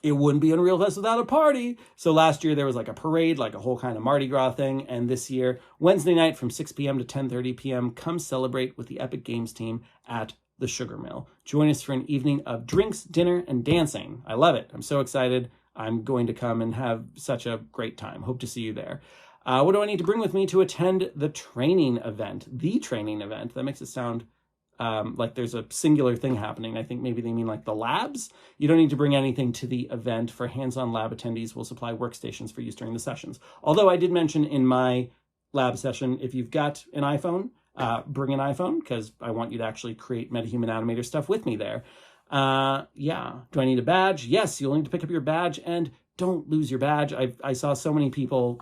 It wouldn't be Unreal Fest without a party. So last year there was like a parade, like a whole kind of Mardi Gras thing. And this year, Wednesday night from 6 p.m. to 10:30 p.m., come celebrate with the Epic Games team at the Sugar Mill. Join us for an evening of drinks, dinner, and dancing. I love it. I'm so excited. I'm going to come and have such a great time. Hope to see you there. What do I need to bring with me to attend the training event? The training event. That makes it sound like there's a singular thing happening. I think maybe they mean like the labs. You don't need to bring anything to the event. For hands-on lab attendees, we'll supply workstations for use during the sessions. Although I did mention in my lab session, if you've got an iPhone, bring an iPhone, because I want you to actually create MetaHuman Animator stuff with me there. Yeah. Do I need a badge? Yes, you'll need to pick up your badge, and don't lose your badge. I saw so many people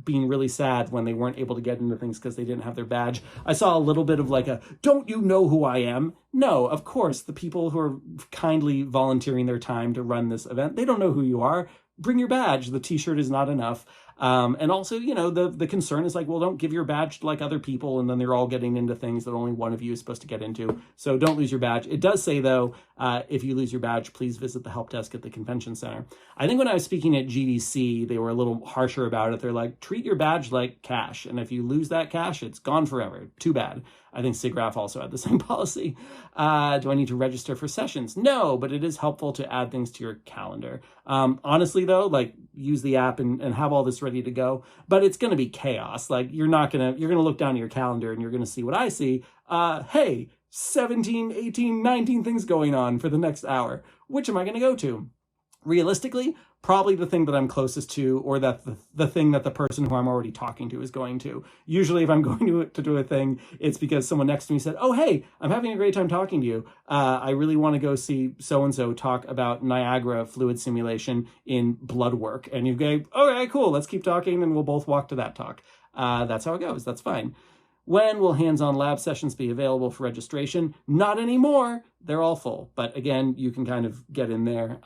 being really sad when they weren't able to get into things because they didn't have their badge. I saw a little bit of like a, don't you know who I am? No, of course, the people who are kindly volunteering their time to run this event, they don't know who you are. Bring your badge. The t-shirt is not enough. And also, the concern is like, well, don't give your badge to like other people and then they're all getting into things that only one of you is supposed to get into. So don't lose your badge. It does say, though, if you lose your badge, please visit the help desk at the convention center. I think when I was speaking at GDC, they were a little harsher about it. They're like, treat your badge like cash. And if you lose that cash, it's gone forever. Too bad. I think SIGGRAPH also had the same policy. Do I need to register for sessions? No, but it is helpful to add things to your calendar. Honestly, though, like use the app and have all this ready to go, but it's going to be chaos. Like you're going to look down at your calendar and you're going to see what I see. Hey, 17, 18, 19 things going on for the next hour. Which am I going to go to? Realistically, probably the thing that I'm closest to, or that the thing that the person who I'm already talking to is going to. Usually if I'm going to do a thing, it's because someone next to me said, oh, hey, I'm having a great time talking to you. I really want to go see so-and-so talk about Niagara fluid simulation in blood work. And you go, okay, cool, let's keep talking and we'll both walk to that talk. That's how it goes. That's fine. When will hands-on lab sessions be available for registration? Not anymore. They're all full. But again, you can kind of get in there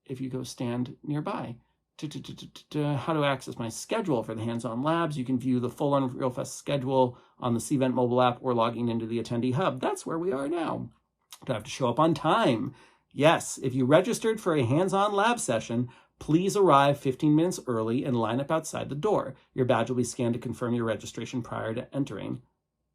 if you go stand nearby. How to access my schedule for the hands-on labs. You can view the full Unreal Fest schedule on the Cvent mobile app or logging into the attendee hub. That's where we are now. Do I have to show up on time? Yes. If you registered for a hands-on lab session, please arrive 15 minutes early and line up outside the door. Your badge will be scanned to confirm your registration prior to entering.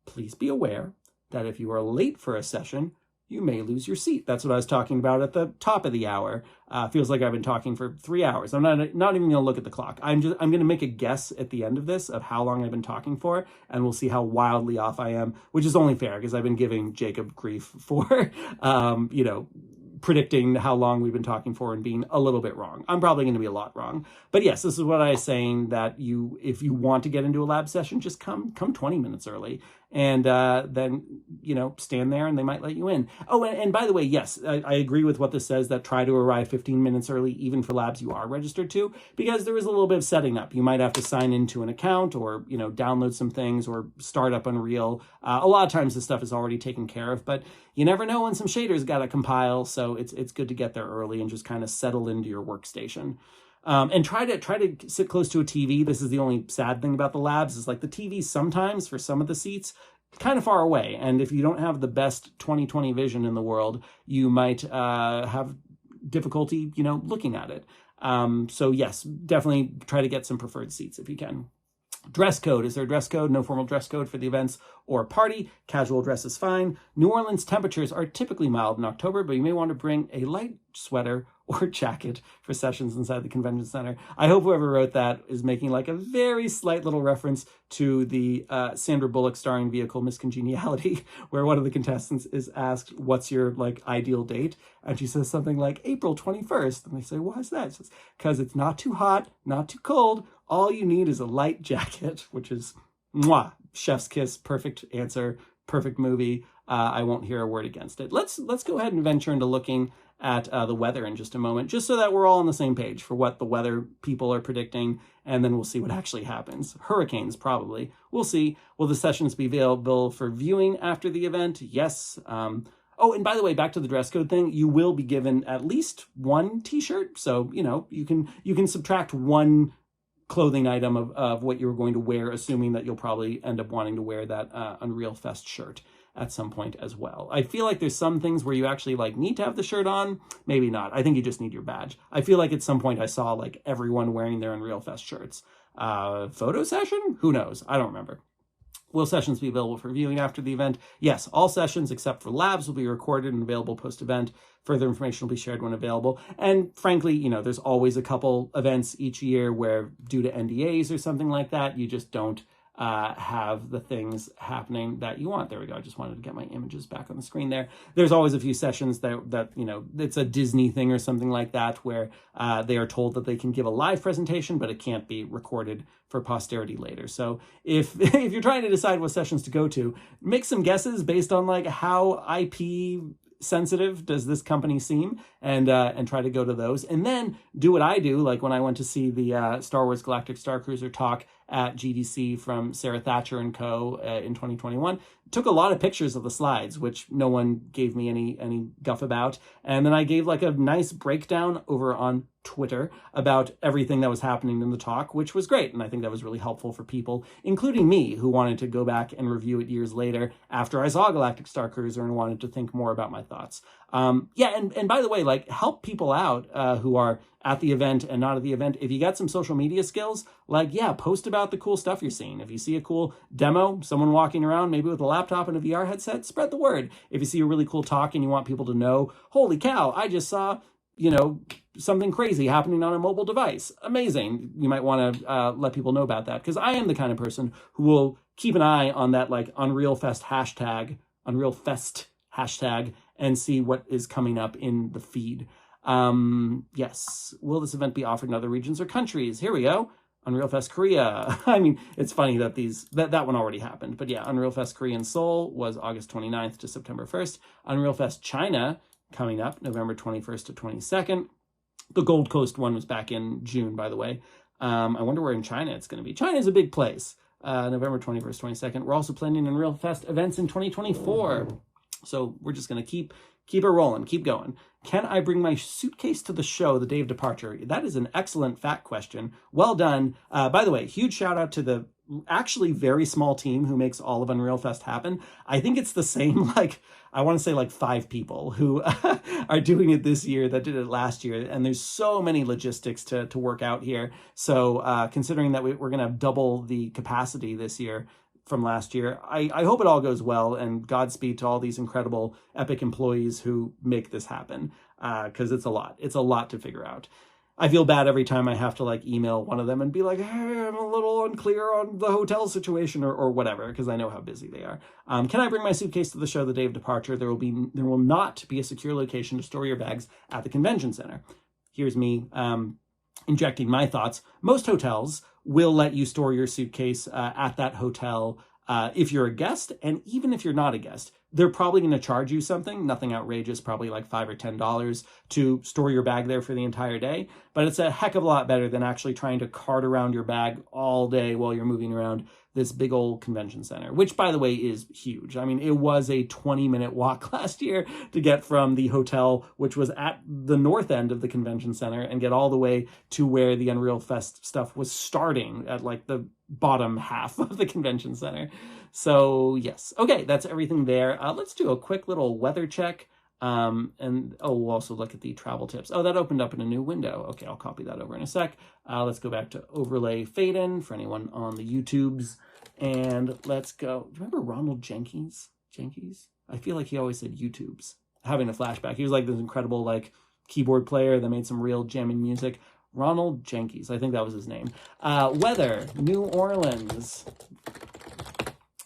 Please be aware that if you are late for a session, you may lose your seat. That's what I was talking about at the top of the hour. Feels like I've been talking for 3 hours. I'm not even going to look at the clock. I'm going to make a guess at the end of this of how long I've been talking for, and we'll see how wildly off I am, which is only fair because I've been giving Jacob grief for, predicting how long we've been talking for and being a little bit wrong. I'm probably going to be a lot wrong. But yes, this is what I was saying, that if you want to get into a lab session, just come 20 minutes early. And then, stand there and they might let you in. Oh, and by the way, yes, I agree with what this says, that try to arrive 15 minutes early, even for labs you are registered to, because there is a little bit of setting up. You might have to sign into an account or, download some things or start up Unreal. A lot of times this stuff is already taken care of, but you never know when some shaders got to compile. So it's good to get there early and just kind of settle into your workstation. And try to sit close to a TV. This is the only sad thing about the labs, is like the TV sometimes for some of the seats kind of far away. And if you don't have the best 20/20 vision in the world, you might have difficulty, looking at it. So yes, definitely try to get some preferred seats if you can. Dress code. Is there a dress code? No formal dress code for the events or party. Casual dress is fine. New Orleans temperatures are typically mild in October, but you may want to bring a light sweater or jacket for sessions inside the convention center. I hope whoever wrote that is making like a very slight little reference to the Sandra Bullock starring vehicle Miss Congeniality, where one of the contestants is asked, what's your like ideal date? And she says something like April 21st. And they say, why is that? She says, because it's not too hot, not too cold. All you need is a light jacket, which is mwah, chef's kiss, perfect answer, perfect movie. I won't hear a word against it. Let's go ahead and venture into looking at the weather in just a moment, just so that we're all on the same page for what the weather people are predicting, and then we'll see what actually happens. Hurricanes, probably. We'll see. Will the sessions be available for viewing after the event? Yes. Oh, and by the way, back to the dress code thing, you will be given at least one t-shirt. So, you can subtract one clothing item of what you're going to wear, assuming that you'll probably end up wanting to wear that Unreal Fest shirt at some point as well. I feel like there's some things where you actually like need to have the shirt on. Maybe not. I think you just need your badge. I feel like at some point I saw like everyone wearing their Unreal Fest shirts. Photo session? Who knows? I don't remember. Will sessions be available for viewing after the event? Yes, all sessions except for labs will be recorded and available post-event. Further information will be shared when available. And frankly, there's always a couple events each year where due to NDAs or something like that, you just don't have the things happening that you want. There we go. I just wanted to get my images back on the screen there. There's always a few sessions that it's a Disney thing or something like that where they are told that they can give a live presentation, but it can't be recorded for posterity later. So if you're trying to decide what sessions to go to, make some guesses based on like how IP sensitive does this company seem, and try to go to those, and then do what I do, like when I went to see the Star Wars Galactic Star Cruiser talk at GDC from Sarah Thatcher and Co. In 2021. Took a lot of pictures of the slides, which no one gave me any guff about, and then I gave like a nice breakdown over on Twitter about everything that was happening in the talk, which was great, and I think that was really helpful for people, including me, who wanted to go back and review it years later after I saw Galactic Star Cruiser and wanted to think more about my thoughts. And by the way, like, help people out who are at the event and not at the event. If you got some social media skills, like, yeah, post about the cool stuff you're seeing. If you see a cool demo, someone walking around maybe with a laptop and a VR headset, spread the word. If you see a really cool talk and you want people to know, holy cow, I just saw, something crazy happening on a mobile device. Amazing. You might want to let people know about that, because I am the kind of person who will keep an eye on that like Unreal Fest hashtag, and see what is coming up in the feed. Yes. Will this event be offered in other regions or countries? Here we go. Unreal Fest Korea. I mean, it's funny that that one already happened. But yeah, Unreal Fest Korea in Seoul was August 29th to September 1st. Unreal Fest China coming up November 21st to 22nd. The Gold Coast one was back in June, by the way. I wonder where in China it's going to be. China is a big place. November 21st, 22nd. We're also planning Unreal Fest events in 2024. So we're just going to keep it rolling, keep going. Can I bring my suitcase to the show the day of departure? That is an excellent fact question. Well done. By the way, huge shout out to the actually very small team who makes all of Unreal Fest happen. I think it's the same, I want to say 5 people who are doing it this year that did it last year. And there's so many logistics to work out here. So considering that we're going to have double the capacity this year from last year, I hope it all goes well, and Godspeed to all these incredible Epic employees who make this happen, because it's a lot. It's a lot to figure out. I feel bad every time I have to email one of them and be like, hey, I'm a little unclear on the hotel situation or whatever, because I know how busy they are. Can I bring my suitcase to the show the day of departure? There will not be a secure location to store your bags at the convention center. Here's me injecting my thoughts. Most hotels will let you store your suitcase at that hotel if you're a guest, and even if you're not a guest. They're probably going to charge you something, nothing outrageous, probably like $5 or $10 to store your bag there for the entire day. But it's a heck of a lot better than actually trying to cart around your bag all day while you're moving around this big old convention center, which, by the way, is huge. I mean, it was a 20-minute walk last year to get from the hotel, which was at the north end of the convention center, and get all the way to where the Unreal Fest stuff was starting at the bottom half of the convention center. So yes, okay, that's everything there. Let's do a quick little weather check. And we'll also look at the travel tips. Oh, that opened up in a new window. Okay, I'll copy that over in a sec. Let's go back to overlay fade in for anyone on the YouTubes. And let's go. Do you remember Ronald Jenkins? I feel like he always said YouTubes. Having a flashback. He was like this incredible like keyboard player that made some real jamming music. Ronald Jenkins, I think that was his name. Weather, New Orleans.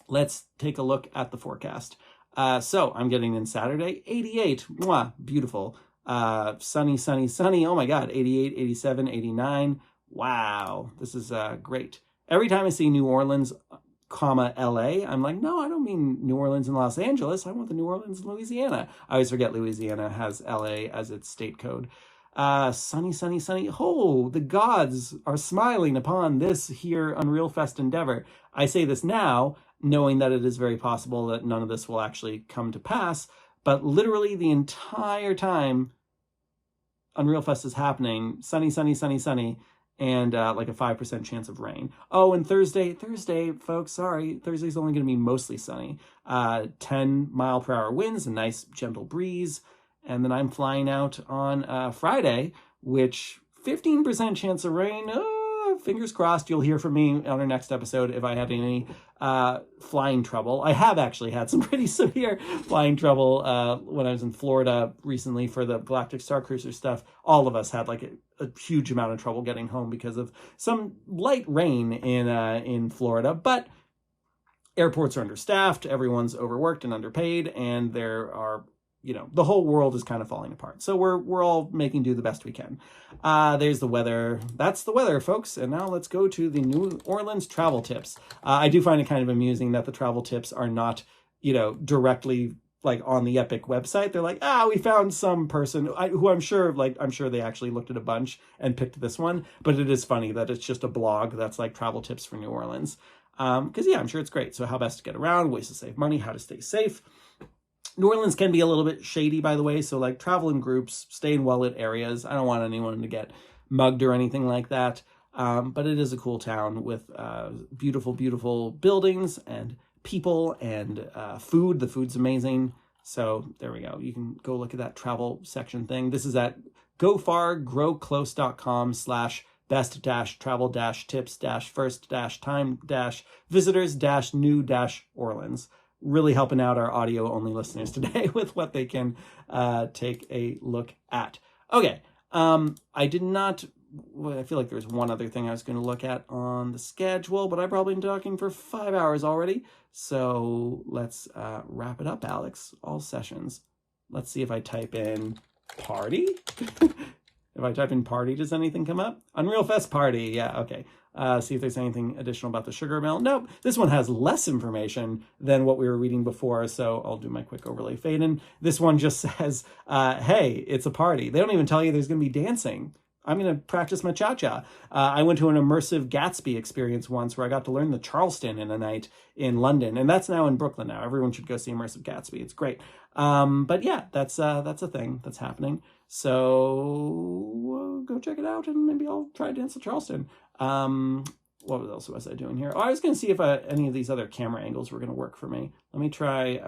Let's take a look at the forecast. So I'm getting in Saturday, 88, mwah, beautiful. Sunny, sunny, sunny. Oh my God, 88, 87, 89. Wow, this is great. Every time I see New Orleans, LA, I'm like, no, I don't mean New Orleans and Los Angeles. I want the New Orleans and Louisiana. I always forget Louisiana has LA as its state code. Sunny, sunny, sunny. Oh, the gods are smiling upon this here Unreal Fest endeavor. I say this now, knowing that it is very possible that none of this will actually come to pass, but literally the entire time Unreal Fest is happening, sunny, sunny, sunny, sunny, and like a 5% chance of rain. Oh, and Thursday, folks, sorry, Thursday's only going to be mostly sunny. 10-mile-per-hour winds, a nice gentle breeze, and then I'm flying out on Friday, which 15% chance of rain. Fingers crossed you'll hear from me on our next episode if I had any flying trouble. I have actually had some pretty severe flying trouble when I was in Florida recently for the Galactic Star Cruiser stuff. All of us had like a huge amount of trouble getting home because of some light rain in Florida, but airports are understaffed, everyone's overworked and underpaid, and there are, the whole world is kind of falling apart. So we're all making do the best we can. There's the weather. That's the weather, folks. And now let's go to the New Orleans travel tips. I do find it kind of amusing that the travel tips are not, directly like on the Epic website. They're like, we found some person who I'm sure they actually looked at a bunch and picked this one. But it is funny that it's just a blog that's like travel tips for New Orleans. Because I'm sure it's great. So how best to get around, ways to save money, how to stay safe. New Orleans can be a little bit shady, by the way, so like travel in groups, stay in well-lit areas. I don't want anyone to get mugged or anything like that, but it is a cool town with beautiful, beautiful buildings and people and food. The food's amazing, so there we go. You can go look at that travel section thing. This is at gofargrowclose.com/best-travel-tips-first-time-visitors-new-Orleans. Really helping out our audio-only listeners today with what they can take a look at. Okay, I feel like there's one other thing I was going to look at on the schedule, but I've probably been talking for 5 hours already. So let's wrap it up, Alex. All sessions. Let's see if I type in party. If I type in party, does anything come up? Unreal Fest party. Yeah, okay. See if there's anything additional about the sugar mill. Nope, this one has less information than what we were reading before, so I'll do my quick overlay fade in. This one just says, hey, it's a party. They don't even tell you there's going to be dancing. I'm going to practice my cha-cha. I went to an immersive Gatsby experience once where I got to learn the Charleston in a night in London, and that's now in Brooklyn now. Everyone should go see immersive Gatsby. It's great. But yeah, that's a thing that's happening. So go check it out, and maybe I'll try to dance the Charleston. What else was I doing here? Oh, I was going to see if any of these other camera angles were going to work for me. Let me try.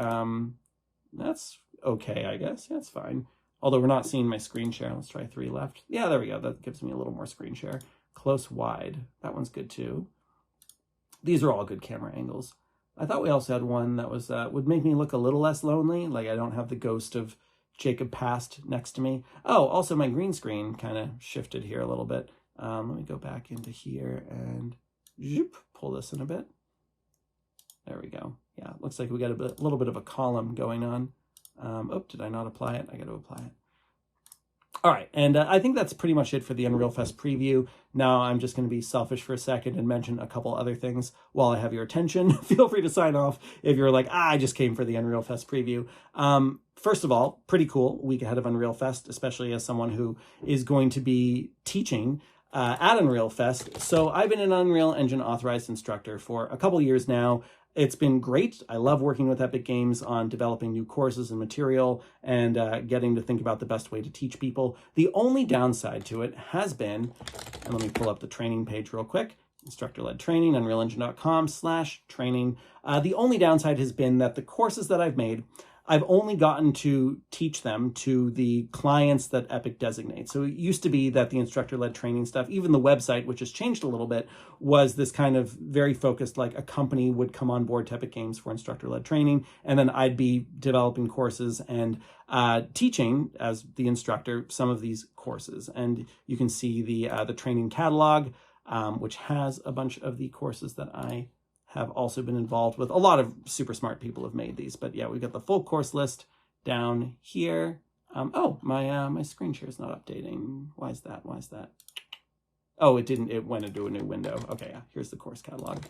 That's okay, I guess. Yeah, it's fine. Although we're not seeing my screen share. Let's try 3 left. Yeah, there we go. That gives me a little more screen share. Close wide. That one's good too. These are all good camera angles. I thought we also had one that was would make me look a little less lonely. Like I don't have the ghost of Jacob Past next to me. Oh, also my green screen kind of shifted here a little bit. Let me go back into here and pull this in a bit. There we go. Yeah, looks like we got a little bit of a column going on. Oh, did I not apply it? I got to apply it. All right, and I think that's pretty much it for the Unreal Fest preview. Now I'm just going to be selfish for a second and mention a couple other things while I have your attention. Feel free to sign off if you're like, I just came for the Unreal Fest preview. First of all, pretty cool week ahead of Unreal Fest, especially as someone who is going to be teaching at Unreal Fest. So I've been an Unreal Engine authorized instructor for a couple years now. It's been great. I love working with Epic Games on developing new courses and material and getting to think about the best way to teach people. The only downside to it has been, and let me pull up the training page real quick, instructor-led training, unrealengine.com/training. The only downside has been that the courses that I've made, I've only gotten to teach them to the clients that Epic designates. So it used to be that the instructor-led training stuff, even the website, which has changed a little bit, was this kind of very focused, like a company would come on board to Epic Games for instructor-led training, and then I'd be developing courses and teaching as the instructor some of these courses. And you can see the training catalog, which has a bunch of the courses that I have also been involved with. A lot of super smart people have made these, but yeah, we've got the full course list down here. Oh, my screen share is not updating. Why is that? Why is that? Oh, it didn't. It went into a new window. Okay, yeah, here's the course catalog.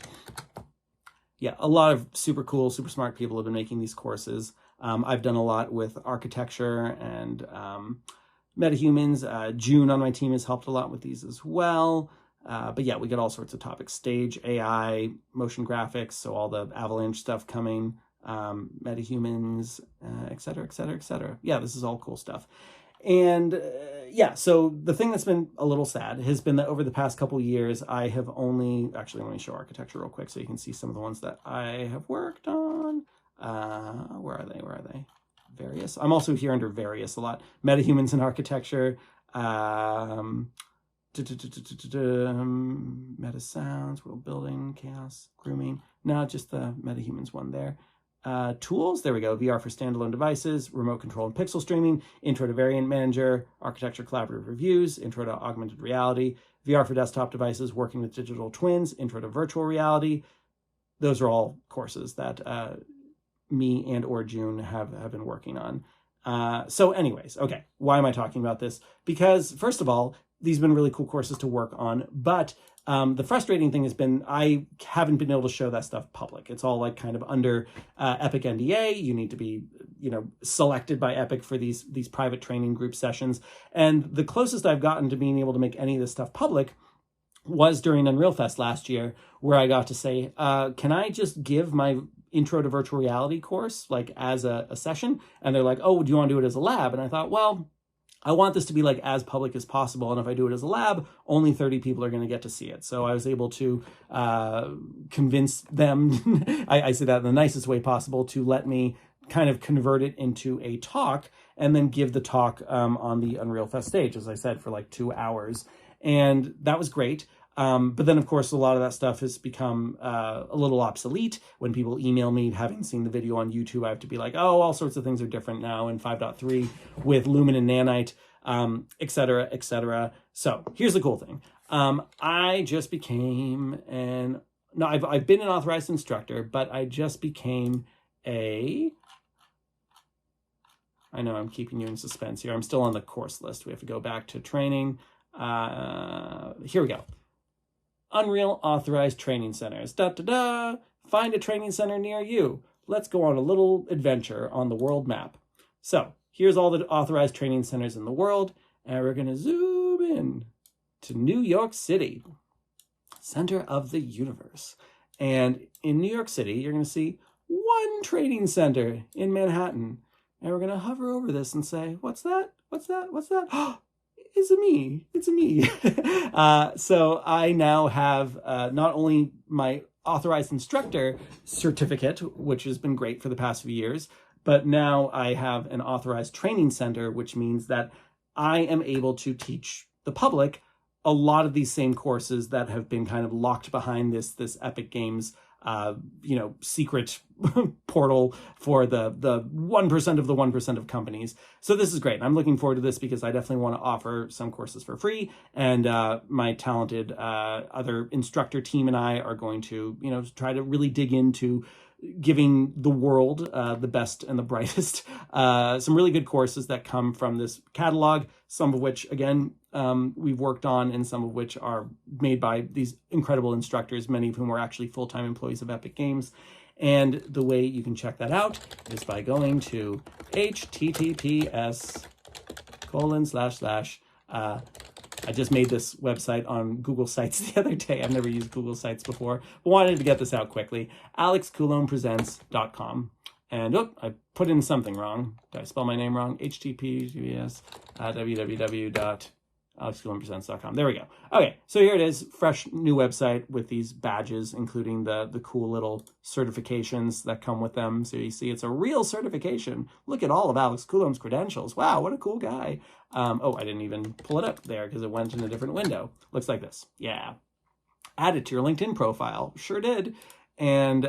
Yeah, a lot of super cool, super smart people have been making these courses. I've done a lot with architecture and metahumans. June on my team has helped a lot with these as well. But yeah, we get all sorts of topics: stage, AI, motion graphics, so all the Avalanche stuff coming, metahumans, et cetera, et cetera, et cetera. Yeah, this is all cool stuff. And yeah, so the thing that's been a little sad has been that over the past couple years, I have only, actually, let me show architecture real quick so you can see some of the ones that I have worked on. Where are they? Where are they? Various. I'm also here under various a lot. Metahumans and architecture. Meta sounds, world building, chaos, grooming. No, just the metahumans one there. Tools, there we go. VR for standalone devices, remote control and pixel streaming, intro to variant manager, architecture collaborative reviews, intro to augmented reality, VR for desktop devices, working with digital twins, intro to virtual reality. Those are all courses that me and or June have been working on. So anyways, okay, why am I talking about this? Because first of all, these have been really cool courses to work on, but the frustrating thing has been I haven't been able to show that stuff public. It's all like kind of under Epic NDA. You need to be, selected by Epic for these private training group sessions. And the closest I've gotten to being able to make any of this stuff public was during Unreal Fest last year, where I got to say, can I just give my intro to virtual reality course like as a session? And they're like, oh, do you want to do it as a lab? And I thought, well, I want this to be like as public as possible. And if I do it as a lab, only 30 people are going to get to see it. So I was able to convince them, I say that in the nicest way possible, to let me kind of convert it into a talk and then give the talk on the Unreal Fest stage, as I said, for like 2 hours. And that was great. But then, of course, a lot of that stuff has become a little obsolete. When people email me, having seen the video on YouTube, I have to be like, oh, all sorts of things are different now in 5.3 with Lumen and Nanite, et cetera, et cetera. So here's the cool thing. I just became I've been an authorized instructor, but I just became I know I'm keeping you in suspense here. I'm still on the course list. We have to go back to training. Here we go. Unreal Authorized Training Centers. Find a training center near you. Let's go on a little adventure on the world map. So here's all the authorized training centers in the world, and we're going to zoom in to New York City, center of the universe. And in New York City, you're going to see one training center in Manhattan. And we're going to hover over this and say, what's that? What's that? What's that? It's a me. So I now have not only my authorized instructor certificate, which has been great for the past few years, but now I have an authorized training center, which means that I am able to teach the public a lot of these same courses that have been kind of locked behind this Epic Games secret portal for the 1% of the 1% of companies. So this is great. I'm looking forward to this because I definitely want to offer some courses for free. And my talented other instructor team and I are going to, try to really dig into giving the world the best and the brightest, some really good courses that come from this catalog, some of which, again, we've worked on, and some of which are made by these incredible instructors, many of whom are actually full-time employees of Epic Games. And the way you can check that out is by going to https:// I just made this website on Google Sites the other day. I've never used Google Sites before, but wanted to get this out quickly. alexcoulombepresents.com. And I put in something wrong. Did I spell my name wrong? https www. AlexGillenPresents.com. There we go. Okay, so here it is, fresh new website with these badges, including the cool little certifications that come with them. So you see it's a real certification. Look at all of Alex Coulombe's credentials. Wow, what a cool guy. Oh, I didn't even pull it up there because it went in a different window. Looks like this. Yeah. Add it to your LinkedIn profile. Sure did. And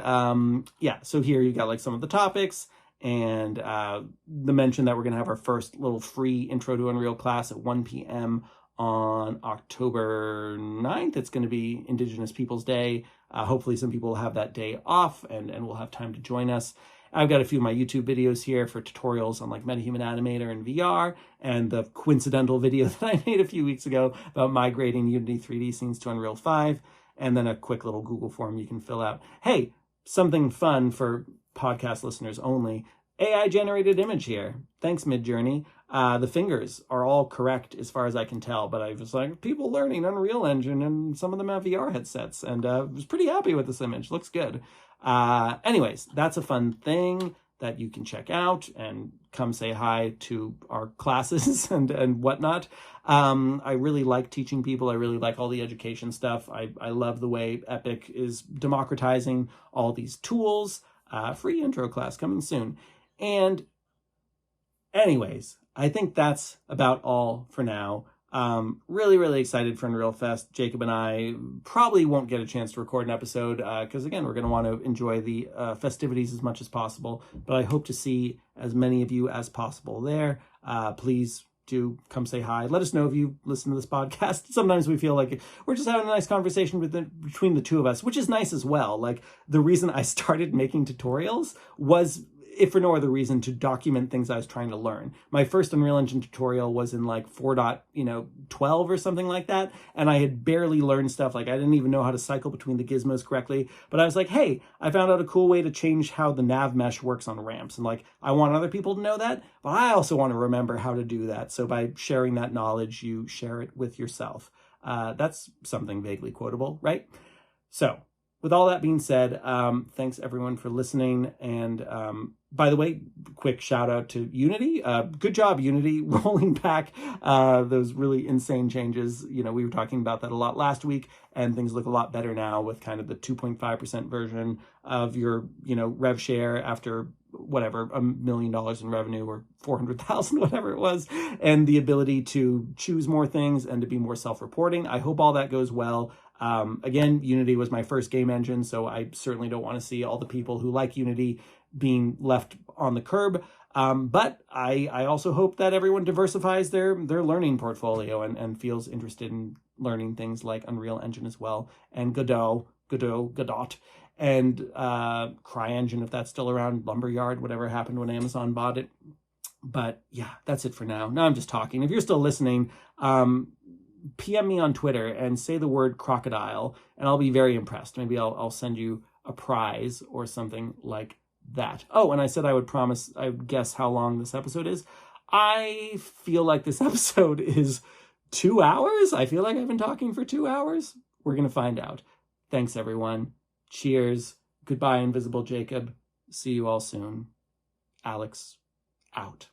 yeah, so here you got like some of the topics and the mention that we're going to have our first little free intro to Unreal class at 1 p.m. on October 9th. It's going to be Indigenous Peoples Day. Hopefully some people will have that day off and will have time to join us. I've got a few of my YouTube videos here for tutorials on like MetaHuman Animator and VR, and the coincidental video that I made a few weeks ago about migrating Unity 3D scenes to Unreal 5, and then a quick little Google form you can fill out. Hey, something fun for podcast listeners only. AI-generated image here. Thanks, Midjourney. The fingers are all correct as far as I can tell, but I was like, people learning Unreal Engine, and some of them have VR headsets, and was pretty happy with this image. Looks good. Anyways, that's a fun thing that you can check out and come say hi to our classes and whatnot. I really like teaching people. I really like all the education stuff. I love the way Epic is democratizing all these tools. Free intro class coming soon. And anyways, I think that's about all for now. Really, really excited for Unreal Fest. Jacob and I probably won't get a chance to record an episode because, again, we're going to want to enjoy the festivities as much as possible. But I hope to see as many of you as possible there. Please do come say hi. Let us know if you listen to this podcast. Sometimes we feel like we're just having a nice conversation between the two of us, which is nice as well. Like, the reason I started making tutorials was, if for no other reason, to document things I was trying to learn. My first Unreal Engine tutorial was in like 4.12 or something like that, and I had barely learned stuff. Like, I didn't even know how to cycle between the gizmos correctly, but I was like, hey, I found out a cool way to change how the nav mesh works on ramps, and like, I want other people to know that, but I also want to remember how to do that. So by sharing that knowledge, you share it with yourself. That's something vaguely quotable, right? So with all that being said, thanks everyone for listening. And by the way, quick shout out to Unity. Good job, Unity, rolling back those really insane changes. You know, we were talking about that a lot last week, and things look a lot better now with kind of the 2.5% version of your, rev share after whatever, $1 million in revenue or 400,000, whatever it was, and the ability to choose more things and to be more self-reporting. I hope all that goes well. Again, Unity was my first game engine, so I certainly don't want to see all the people who like Unity being left on the curb. But I also hope that everyone diversifies their learning portfolio and feels interested in learning things like Unreal Engine as well, and Godot, and CryEngine, if that's still around, Lumberyard, whatever happened when Amazon bought it. But yeah, that's it for now. Now I'm just talking. If you're still listening, PM me on Twitter and say the word crocodile, and I'll be very impressed. Maybe I'll send you a prize or something like that. Oh, and I said I would guess how long this episode is. I feel like this episode is 2 hours. I feel like I've been talking for 2 hours. We're going to find out. Thanks, everyone. Cheers. Goodbye, Invisible Jacob. See you all soon. Alex, out.